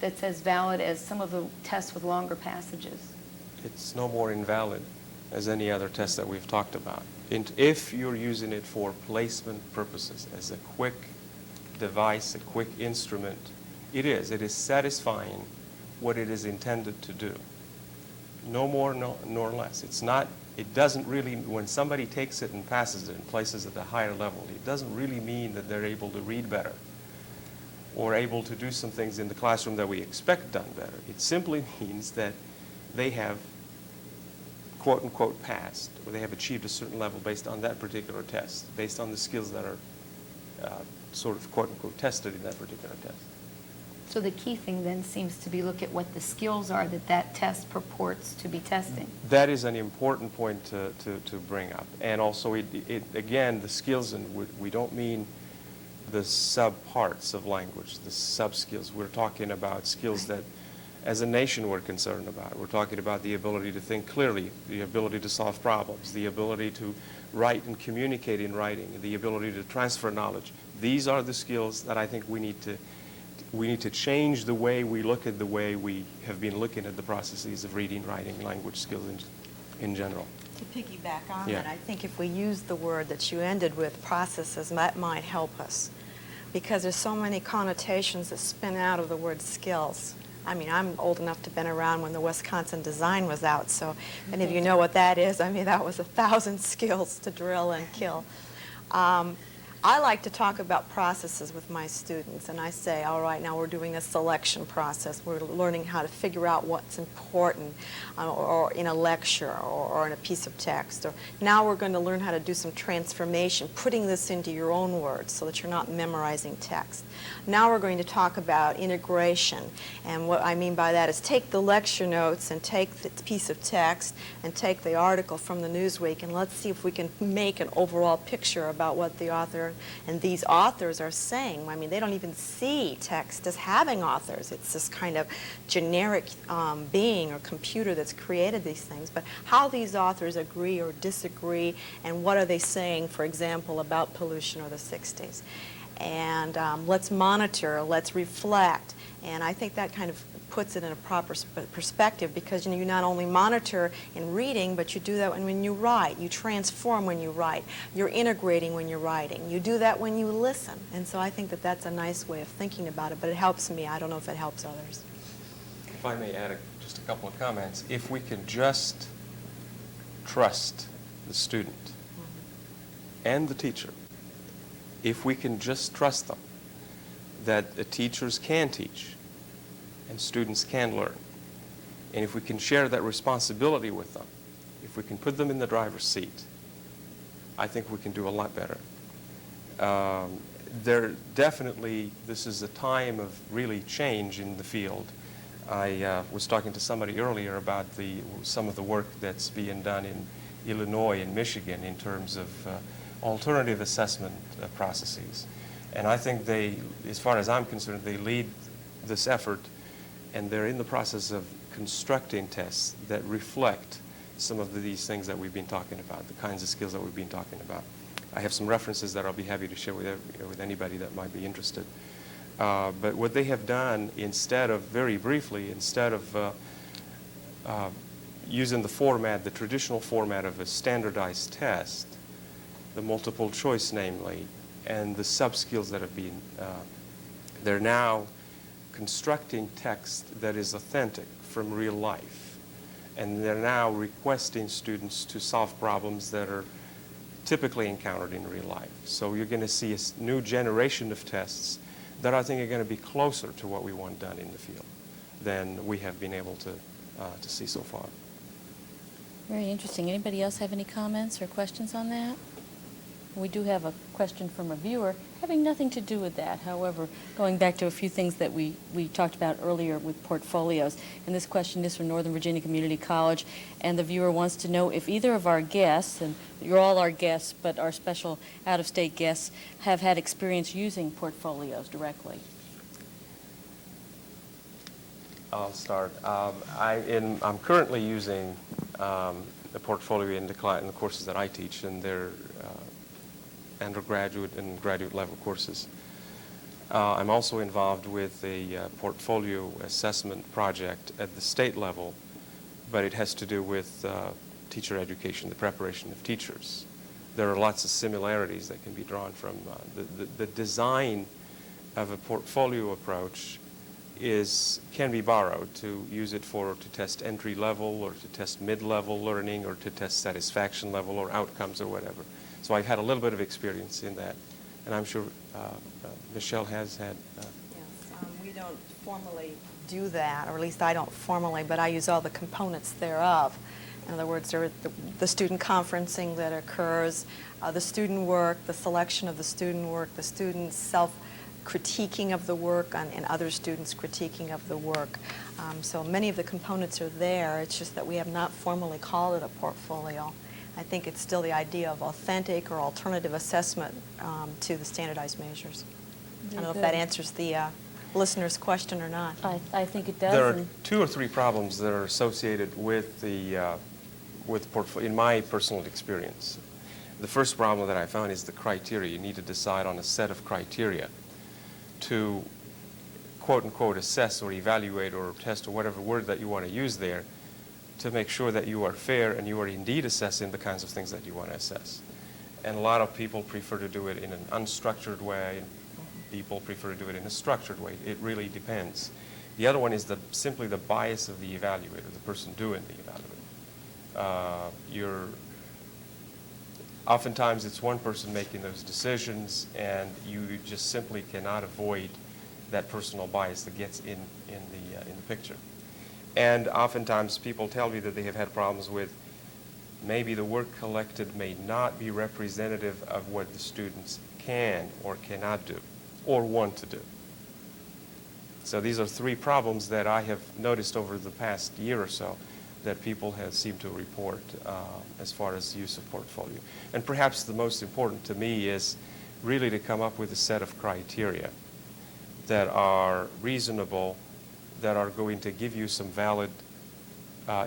that's as valid as some of the tests with longer passages? It's no more invalid as any other test that we've talked about. And if you're using it for placement purposes, as a quick device, a quick instrument, it is satisfying what it is intended to do. No more nor less. It doesn't really, when somebody takes it and passes it and places it at a higher level, it doesn't really mean that they're able to read better or able to do some things in the classroom that we expect done better. It simply means that they have quote unquote passed, or they have achieved a certain level based on that particular test, based on the skills that are sort of quote unquote tested in that particular test. So the key thing then seems to be look at what the skills are that test purports to be testing. That is an important point to bring up. And also, again, the skills, and we don't mean the sub-parts of language, the sub-skills. We're talking about skills that, as a nation, we're concerned about. We're talking about the ability to think clearly, the ability to solve problems, the ability to write and communicate in writing, the ability to transfer knowledge. These are the skills that I think we need to change the way we look at the way we have been looking at the processes of reading, writing, language skills in general. To piggyback on Yeah. that, I think if we use the word that you ended with, processes, that might help us. Because there's so many connotations that spin out of the word skills. I mean, I'm old enough to have been around when the Wisconsin design was out, so if any of you know what that is, I mean, that was 1,000 skills to drill and kill. I like to talk about processes with my students, and I say, all right, now we're doing a selection process. We're learning how to figure out what's important or in a lecture or in a piece of text. Or now we're going to learn how to do some transformation, putting this into your own words so that you're not memorizing text. Now we're going to talk about integration, and what I mean by that is take the lecture notes and take the piece of text and take the article from the Newsweek, and let's see if we can make an overall picture about what the author and these authors are saying. I mean, they don't even see text as having authors. It's this kind of generic being or computer that's created these things. But how these authors agree or disagree, and what are they saying, for example, about pollution or the 60s. And let's monitor, let's reflect. And I think that kind of puts it in a proper perspective, because you not only monitor in reading, but you do that when you write. You transform when you write. You're integrating when you're writing. You do that when you listen. And so I think that that's a nice way of thinking about it, but it helps me. I don't know if it helps others. If I may add just a couple of comments. If we can just trust the student and the teacher, if we can just trust them, that the teachers can teach and students can learn, and if we can share that responsibility with them, if we can put them in the driver's seat, I think we can do a lot better. This is a time of really change in the field. I was talking to somebody earlier about some of the work that's being done in Illinois and Michigan in terms of alternative assessment processes. And I think they, as far as I'm concerned, they lead this effort, and they're in the process of constructing tests that reflect some of these things that we've been talking about, the kinds of skills that we've been talking about. I have some references that I'll be happy to share with anybody that might be interested. But what they have done, very briefly, instead of using the traditional format of a standardized test, the multiple choice namely, and the sub-skills that have been, they're now constructing text that is authentic from real life. And they're now requesting students to solve problems that are typically encountered in real life. So you're going to see a new generation of tests that I think are going to be closer to what we want done in the field than we have been able to see so far. Very interesting. Anybody else have any comments or questions on that? We do have a question from a viewer having nothing to do with that. However, going back to a few things that we talked about earlier with portfolios. And this question is from Northern Virginia Community College. And the viewer wants to know if either of our guests, and you're all our guests, but our special out-of-state guests, have had experience using portfolios directly. I'll start. I'm currently using the portfolio in the courses that I teach, and they're undergraduate and graduate level courses. I'm also involved with a portfolio assessment project at the state level, but it has to do with teacher education, the preparation of teachers. There are lots of similarities that can be drawn from the design of a portfolio approach can be borrowed to use it to test entry level or to test mid-level learning or to test satisfaction level or outcomes or whatever. So I've had a little bit of experience in that, and I'm sure Michelle has had. Yes, we don't formally do that, or at least I don't formally, but I use all the components thereof. In other words, the student conferencing that occurs, the student work, the selection of the student work, the students' self-critiquing of the work, and other students' critiquing of the work. So many of the components are there. It's just that we have not formally called it a portfolio. I think it's still the idea of authentic or alternative assessment to the standardized measures. I don't know if that answers the listener's question or not. I think it does. There are 2 or 3 problems that are associated with portfolio, in my personal experience. The first problem that I found is the criteria. You need to decide on a set of criteria to quote-unquote assess or evaluate or test or whatever word that you want to use there to make sure that you are fair and you are indeed assessing the kinds of things that you want to assess. And a lot of people prefer to do it in an unstructured way, and people prefer to do it in a structured way. It really depends. The other one is simply the bias of the evaluator, the person doing the evaluating. Oftentimes it's one person making those decisions, and you just simply cannot avoid that personal bias that gets in the picture. And oftentimes people tell me that they have had problems with maybe the work collected may not be representative of what the students can or cannot do or want to do. So these are three problems that I have noticed over the past year or so that people have seemed to report as far as use of portfolio. And perhaps the most important to me is really to come up with a set of criteria that are reasonable, that are going to give you some valid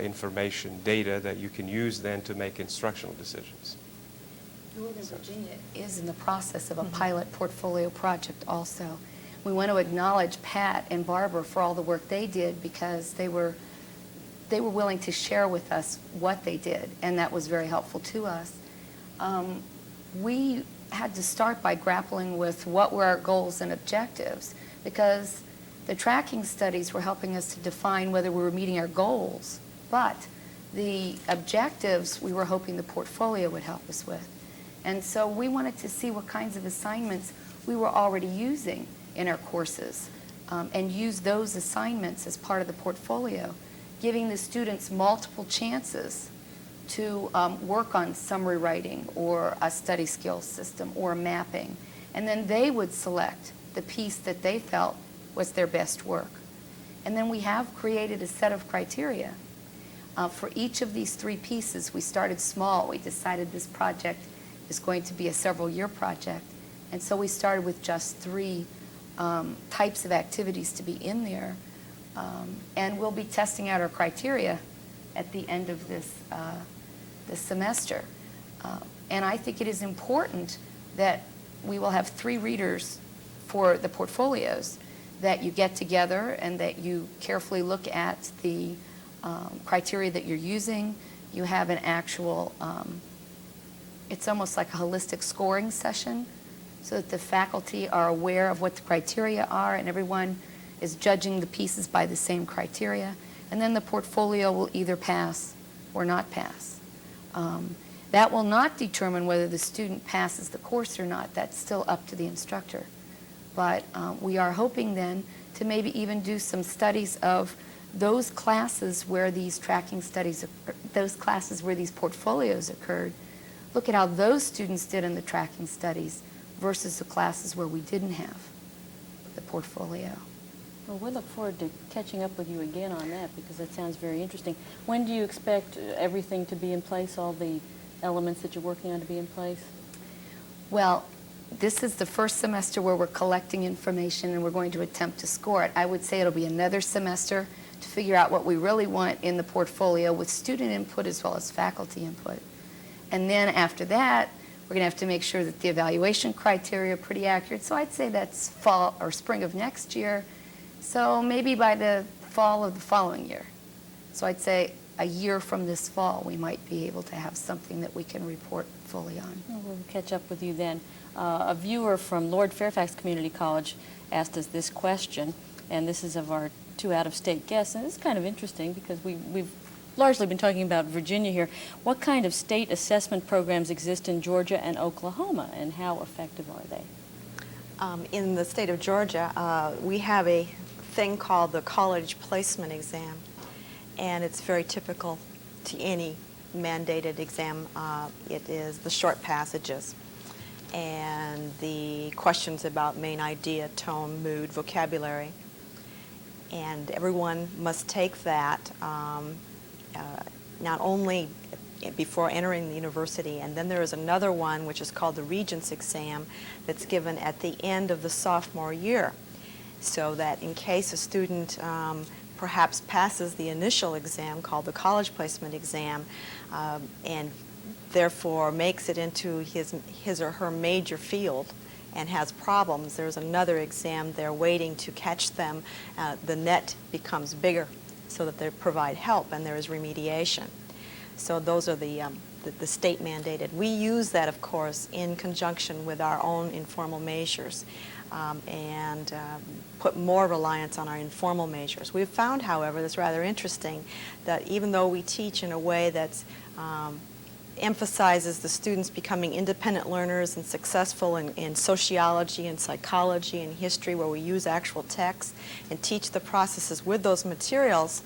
information, data that you can use then to make instructional decisions. Northern Virginia is in the process of a pilot portfolio project also. We want to acknowledge Pat and Barbara for all the work they did, because they were willing to share with us what they did, and that was very helpful to us. We had to start by grappling with what were our goals and objectives, because the tracking studies were helping us to define whether we were meeting our goals, but the objectives we were hoping the portfolio would help us with. And so we wanted to see what kinds of assignments we were already using in our courses, and use those assignments as part of the portfolio, giving the students multiple chances to work on summary writing or a study skills system or mapping. And then they would select the piece that they felt was their best work. And then we have created a set of criteria. For each of these three pieces, we started small. We decided this project is going to be a several-year project. And so we started with just three types of activities to be in there. And we'll be testing out our criteria at the end of this semester. And I think it is important that we will have 3 readers for the portfolios, that you get together and that you carefully look at the criteria that you're using. You have an actual, it's almost like a holistic scoring session, so that the faculty are aware of what the criteria are and everyone is judging the pieces by the same criteria. And then the portfolio will either pass or not pass. That will not determine whether the student passes the course or not. That's still up to the instructor. But we are hoping then to maybe even do some studies of those classes where these tracking studies, those classes where these portfolios occurred, look at how those students did in the tracking studies versus the classes where we didn't have the portfolio. Well, we look forward to catching up with you again on that, because that sounds very interesting. When do you expect everything to be in place, all the elements that you're working on to be in place? Well, this is the first semester where we're collecting information and we're going to attempt to score it. I would say it'll be another semester to figure out what we really want in the portfolio with student input as well as faculty input. And then after that, we're going to have to make sure that the evaluation criteria are pretty accurate. So I'd say that's fall or spring of next year. So maybe by the fall of the following year. So I'd say a year from this fall, we might be able to have something that we can report fully on. Well, we'll catch up with you then. A viewer from Lord Fairfax Community College asked us this question, and this is of our 2 out-of-state guests, and it's kind of interesting because we've largely been talking about Virginia here. What kind of state assessment programs exist in Georgia and Oklahoma, and how effective are they? In the state of Georgia, we have a thing called the college placement exam, and it's very typical to any mandated exam. It is the short passages and the questions about main idea, tone, mood, vocabulary. And everyone must take that not only before entering the university, and then there is another one which is called the Regents exam that's given at the end of the sophomore year, so that in case a student perhaps passes the initial exam called the college placement exam and therefore makes it into his or her major field and has problems, there's another exam there waiting to catch them. The net becomes bigger so that they provide help and there is remediation. So those are the state mandated. We use that, of course, in conjunction with our own informal measures and put more reliance on our informal measures. We've found, however, that's rather interesting, that even though we teach in a way that's emphasizes the students becoming independent learners and successful in sociology and psychology and history, where we use actual texts and teach the processes with those materials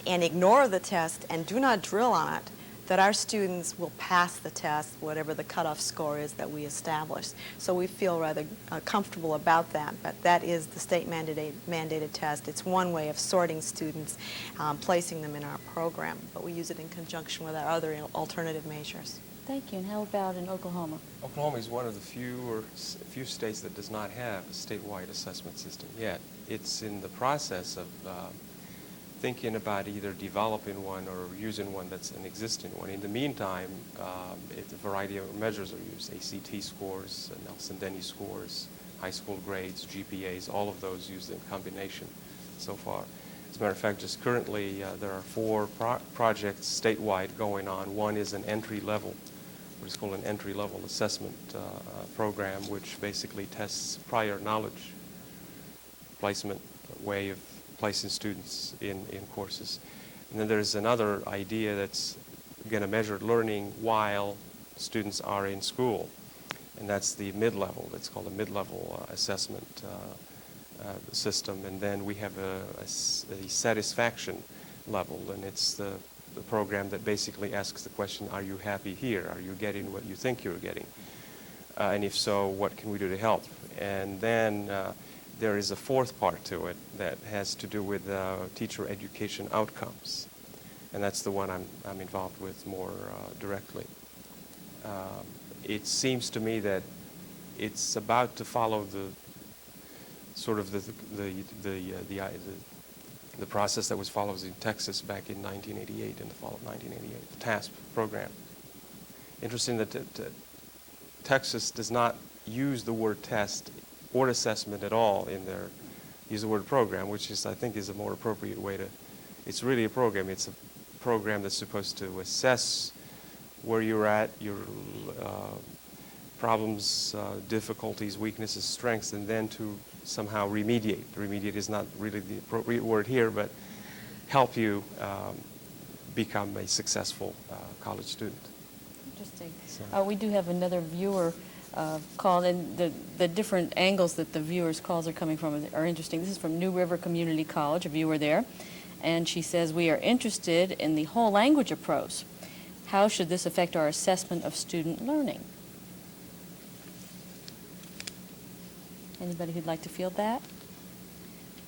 and ignore the test and do not drill on it, that our students will pass the test, whatever the cutoff score is that we establish. So we feel rather comfortable about that, but that is the state mandated test. It's one way of sorting students, placing them in our program, but we use it in conjunction with our other alternative measures. Thank you. And how about in Oklahoma? Oklahoma is one of the few states that does not have a statewide assessment system yet. It's in the process of thinking about either developing one or using one that's an existing one. In the meantime, a variety of measures are used: ACT scores, Nelson-Denny scores, high school grades, GPAs, all of those used in combination so far. As a matter of fact, just currently there are 4 projects statewide going on. One is an entry-level, what is called an entry-level assessment program, which basically tests prior knowledge placement way of placing students in courses. And then there's another idea that's going to measure learning while students are in school, and that's the mid-level. It's called a mid-level assessment system. And then we have a satisfaction level, and it's the program that basically asks the question, are you happy here? Are you getting what you think you're getting? And if so, what can we do to help? And then there is a 4th part to it that has to do with teacher education outcomes, and that's the one I'm involved with more directly. It seems to me that it's about to follow the sort of the process that was followed in Texas back in 1988, in the fall of 1988, the TASP program. Interesting that Texas does not use the word test or assessment at all in their, use the word program, which is, I think, is a more appropriate way to, it's really a program. It's a program that's supposed to assess where you're at, your problems, difficulties, weaknesses, strengths, and then to somehow remediate. Remediate is not really the appropriate word here, but help you become a successful college student. Interesting. So. We do have another viewer call, and the different angles that the viewers' calls are coming from are interesting. This is from New River Community College, a viewer there, and she says, we are interested in the whole language approach. How should this affect our assessment of student learning? Anybody who'd like to field that?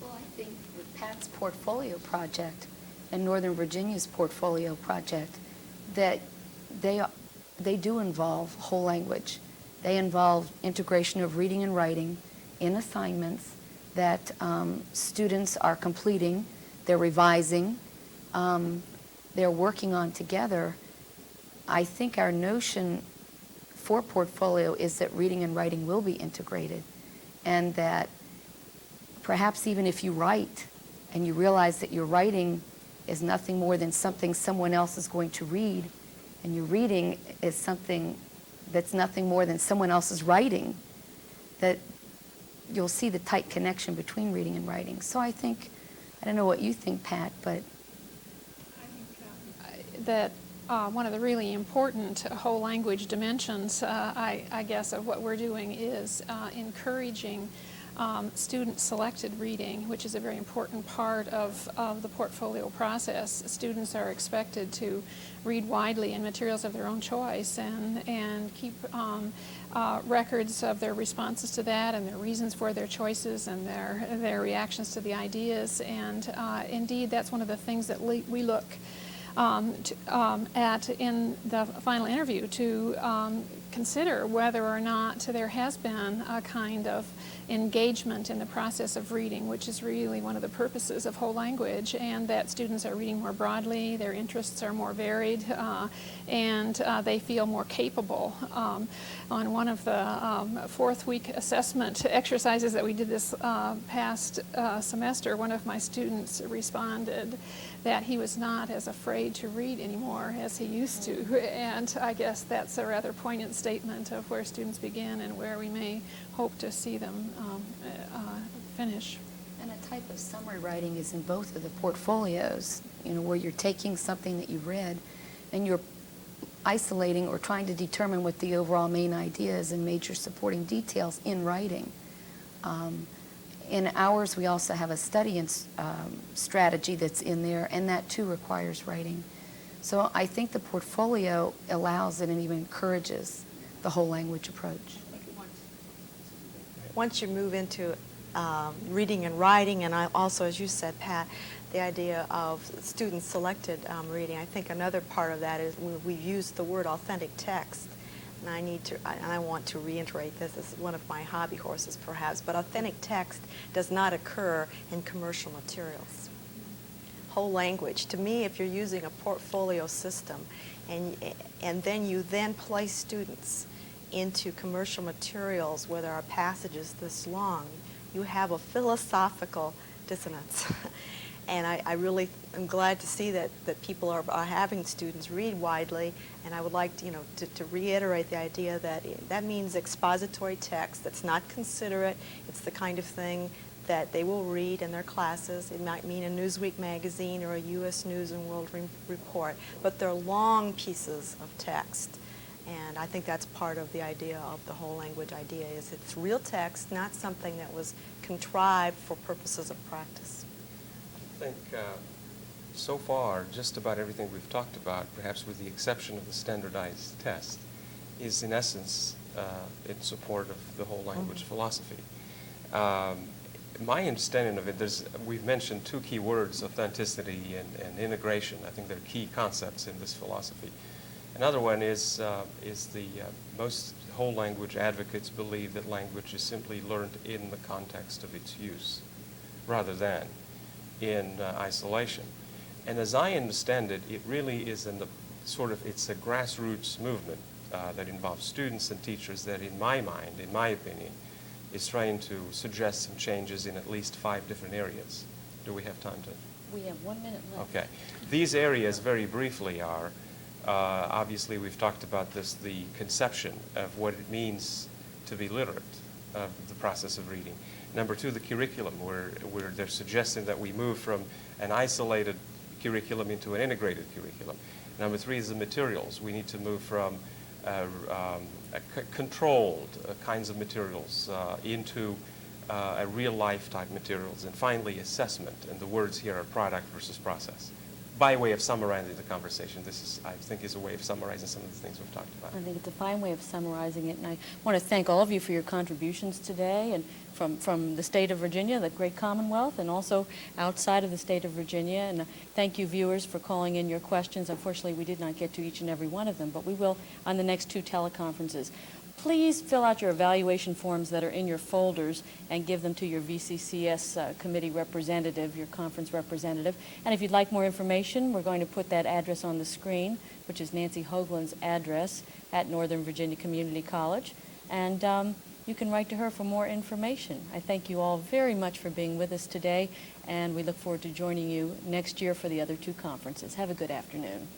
Well, I think with Pat's portfolio project and Northern Virginia's portfolio project, that they do involve whole language. They involve integration of reading and writing in assignments that students are completing, they're revising, they're working on together. I think our notion for portfolio is that reading and writing will be integrated, and that perhaps even if you write and you realize that your writing is nothing more than something someone else is going to read, and your reading is something that's nothing more than someone else's writing, that you'll see the tight connection between reading and writing. So I think, I don't know what you think, Pat, but I think that one of the really important whole language dimensions, I guess, of what we're doing is encouraging student-selected reading, which is a very important part of the portfolio process. Students are expected to read widely in materials of their own choice and keep records of their responses to that and their reasons for their choices and their reactions to the ideas. And indeed, that's one of the things that we look at in the final interview to consider whether or not there has been a kind of engagement in the process of reading, which is really one of the purposes of whole language, and that students are reading more broadly, their interests are more varied, and they feel more capable. On one of the fourth week assessment exercises that we did this past semester, one of my students responded that he was not as afraid to read anymore as he used to. And I guess that's a rather poignant statement of where students begin and where we may hope to see them finish. And a type of summary writing is in both of the portfolios, where you're taking something that you've read and you're isolating or trying to determine what the overall main idea is and major supporting details in writing. In ours, we also have a study strategy that's in there, and that too requires writing. So I think the portfolio allows it and even encourages the whole language approach. Once you move into reading and writing, and also, as you said, Pat, the idea of student-selected reading, I think another part of that is we've used the word authentic text. And I want to reiterate this as one of my hobby horses, perhaps, but authentic text does not occur in commercial materials. Whole language, to me, if you're using a portfolio system and then you place students into commercial materials where there are passages this long, you have a philosophical dissonance. And I really am glad to see that people are having students read widely, and I would like to reiterate the idea that means expository text that's not considerate. It's the kind of thing that they will read in their classes. It might mean a Newsweek magazine or a U.S. News and World Report, but they're long pieces of text. And I think that's part of the idea of the whole language idea, is it's real text, not something that was contrived for purposes of practice. I think so far, just about everything we've talked about, perhaps with the exception of the standardized test, is in essence in support of the whole language philosophy. My understanding of it, we've mentioned two key words, authenticity and integration. I think they're key concepts in this philosophy. Another one is most whole language advocates believe that language is simply learned in the context of its use, rather than in isolation. And as I understand it, it really is it's a grassroots movement that involves students and teachers that, in my mind, in my opinion, is trying to suggest some changes in at least 5 different areas. Do we have time to? We have 1 minute left. Okay. These areas, very briefly, are obviously we've talked about the conception of what it means to be literate, of the process of reading. Number 2, the curriculum, where they're suggesting that we move from an isolated curriculum into an integrated curriculum. Number 3 is the materials. We need to move from controlled kinds of materials into a real-life type materials. And finally, assessment. And the words here are product versus process. By way of summarizing the conversation, this I think, is a way of summarizing some of the things we've talked about. I think it's a fine way of summarizing it, and I want to thank all of you for your contributions today, and from the state of Virginia, the great Commonwealth, and also outside of the state of Virginia. And thank you, viewers, for calling in your questions. Unfortunately, we did not get to each and every one of them, but we will on the next 2 teleconferences. Please fill out your evaluation forms that are in your folders and give them to your VCCS committee representative, your conference representative. And if you'd like more information, we're going to put that address on the screen, which is Nancy Hoagland's address at Northern Virginia Community College. And you can write to her for more information. I thank you all very much for being with us today, and we look forward to joining you next year for the other 2 conferences. Have a good afternoon.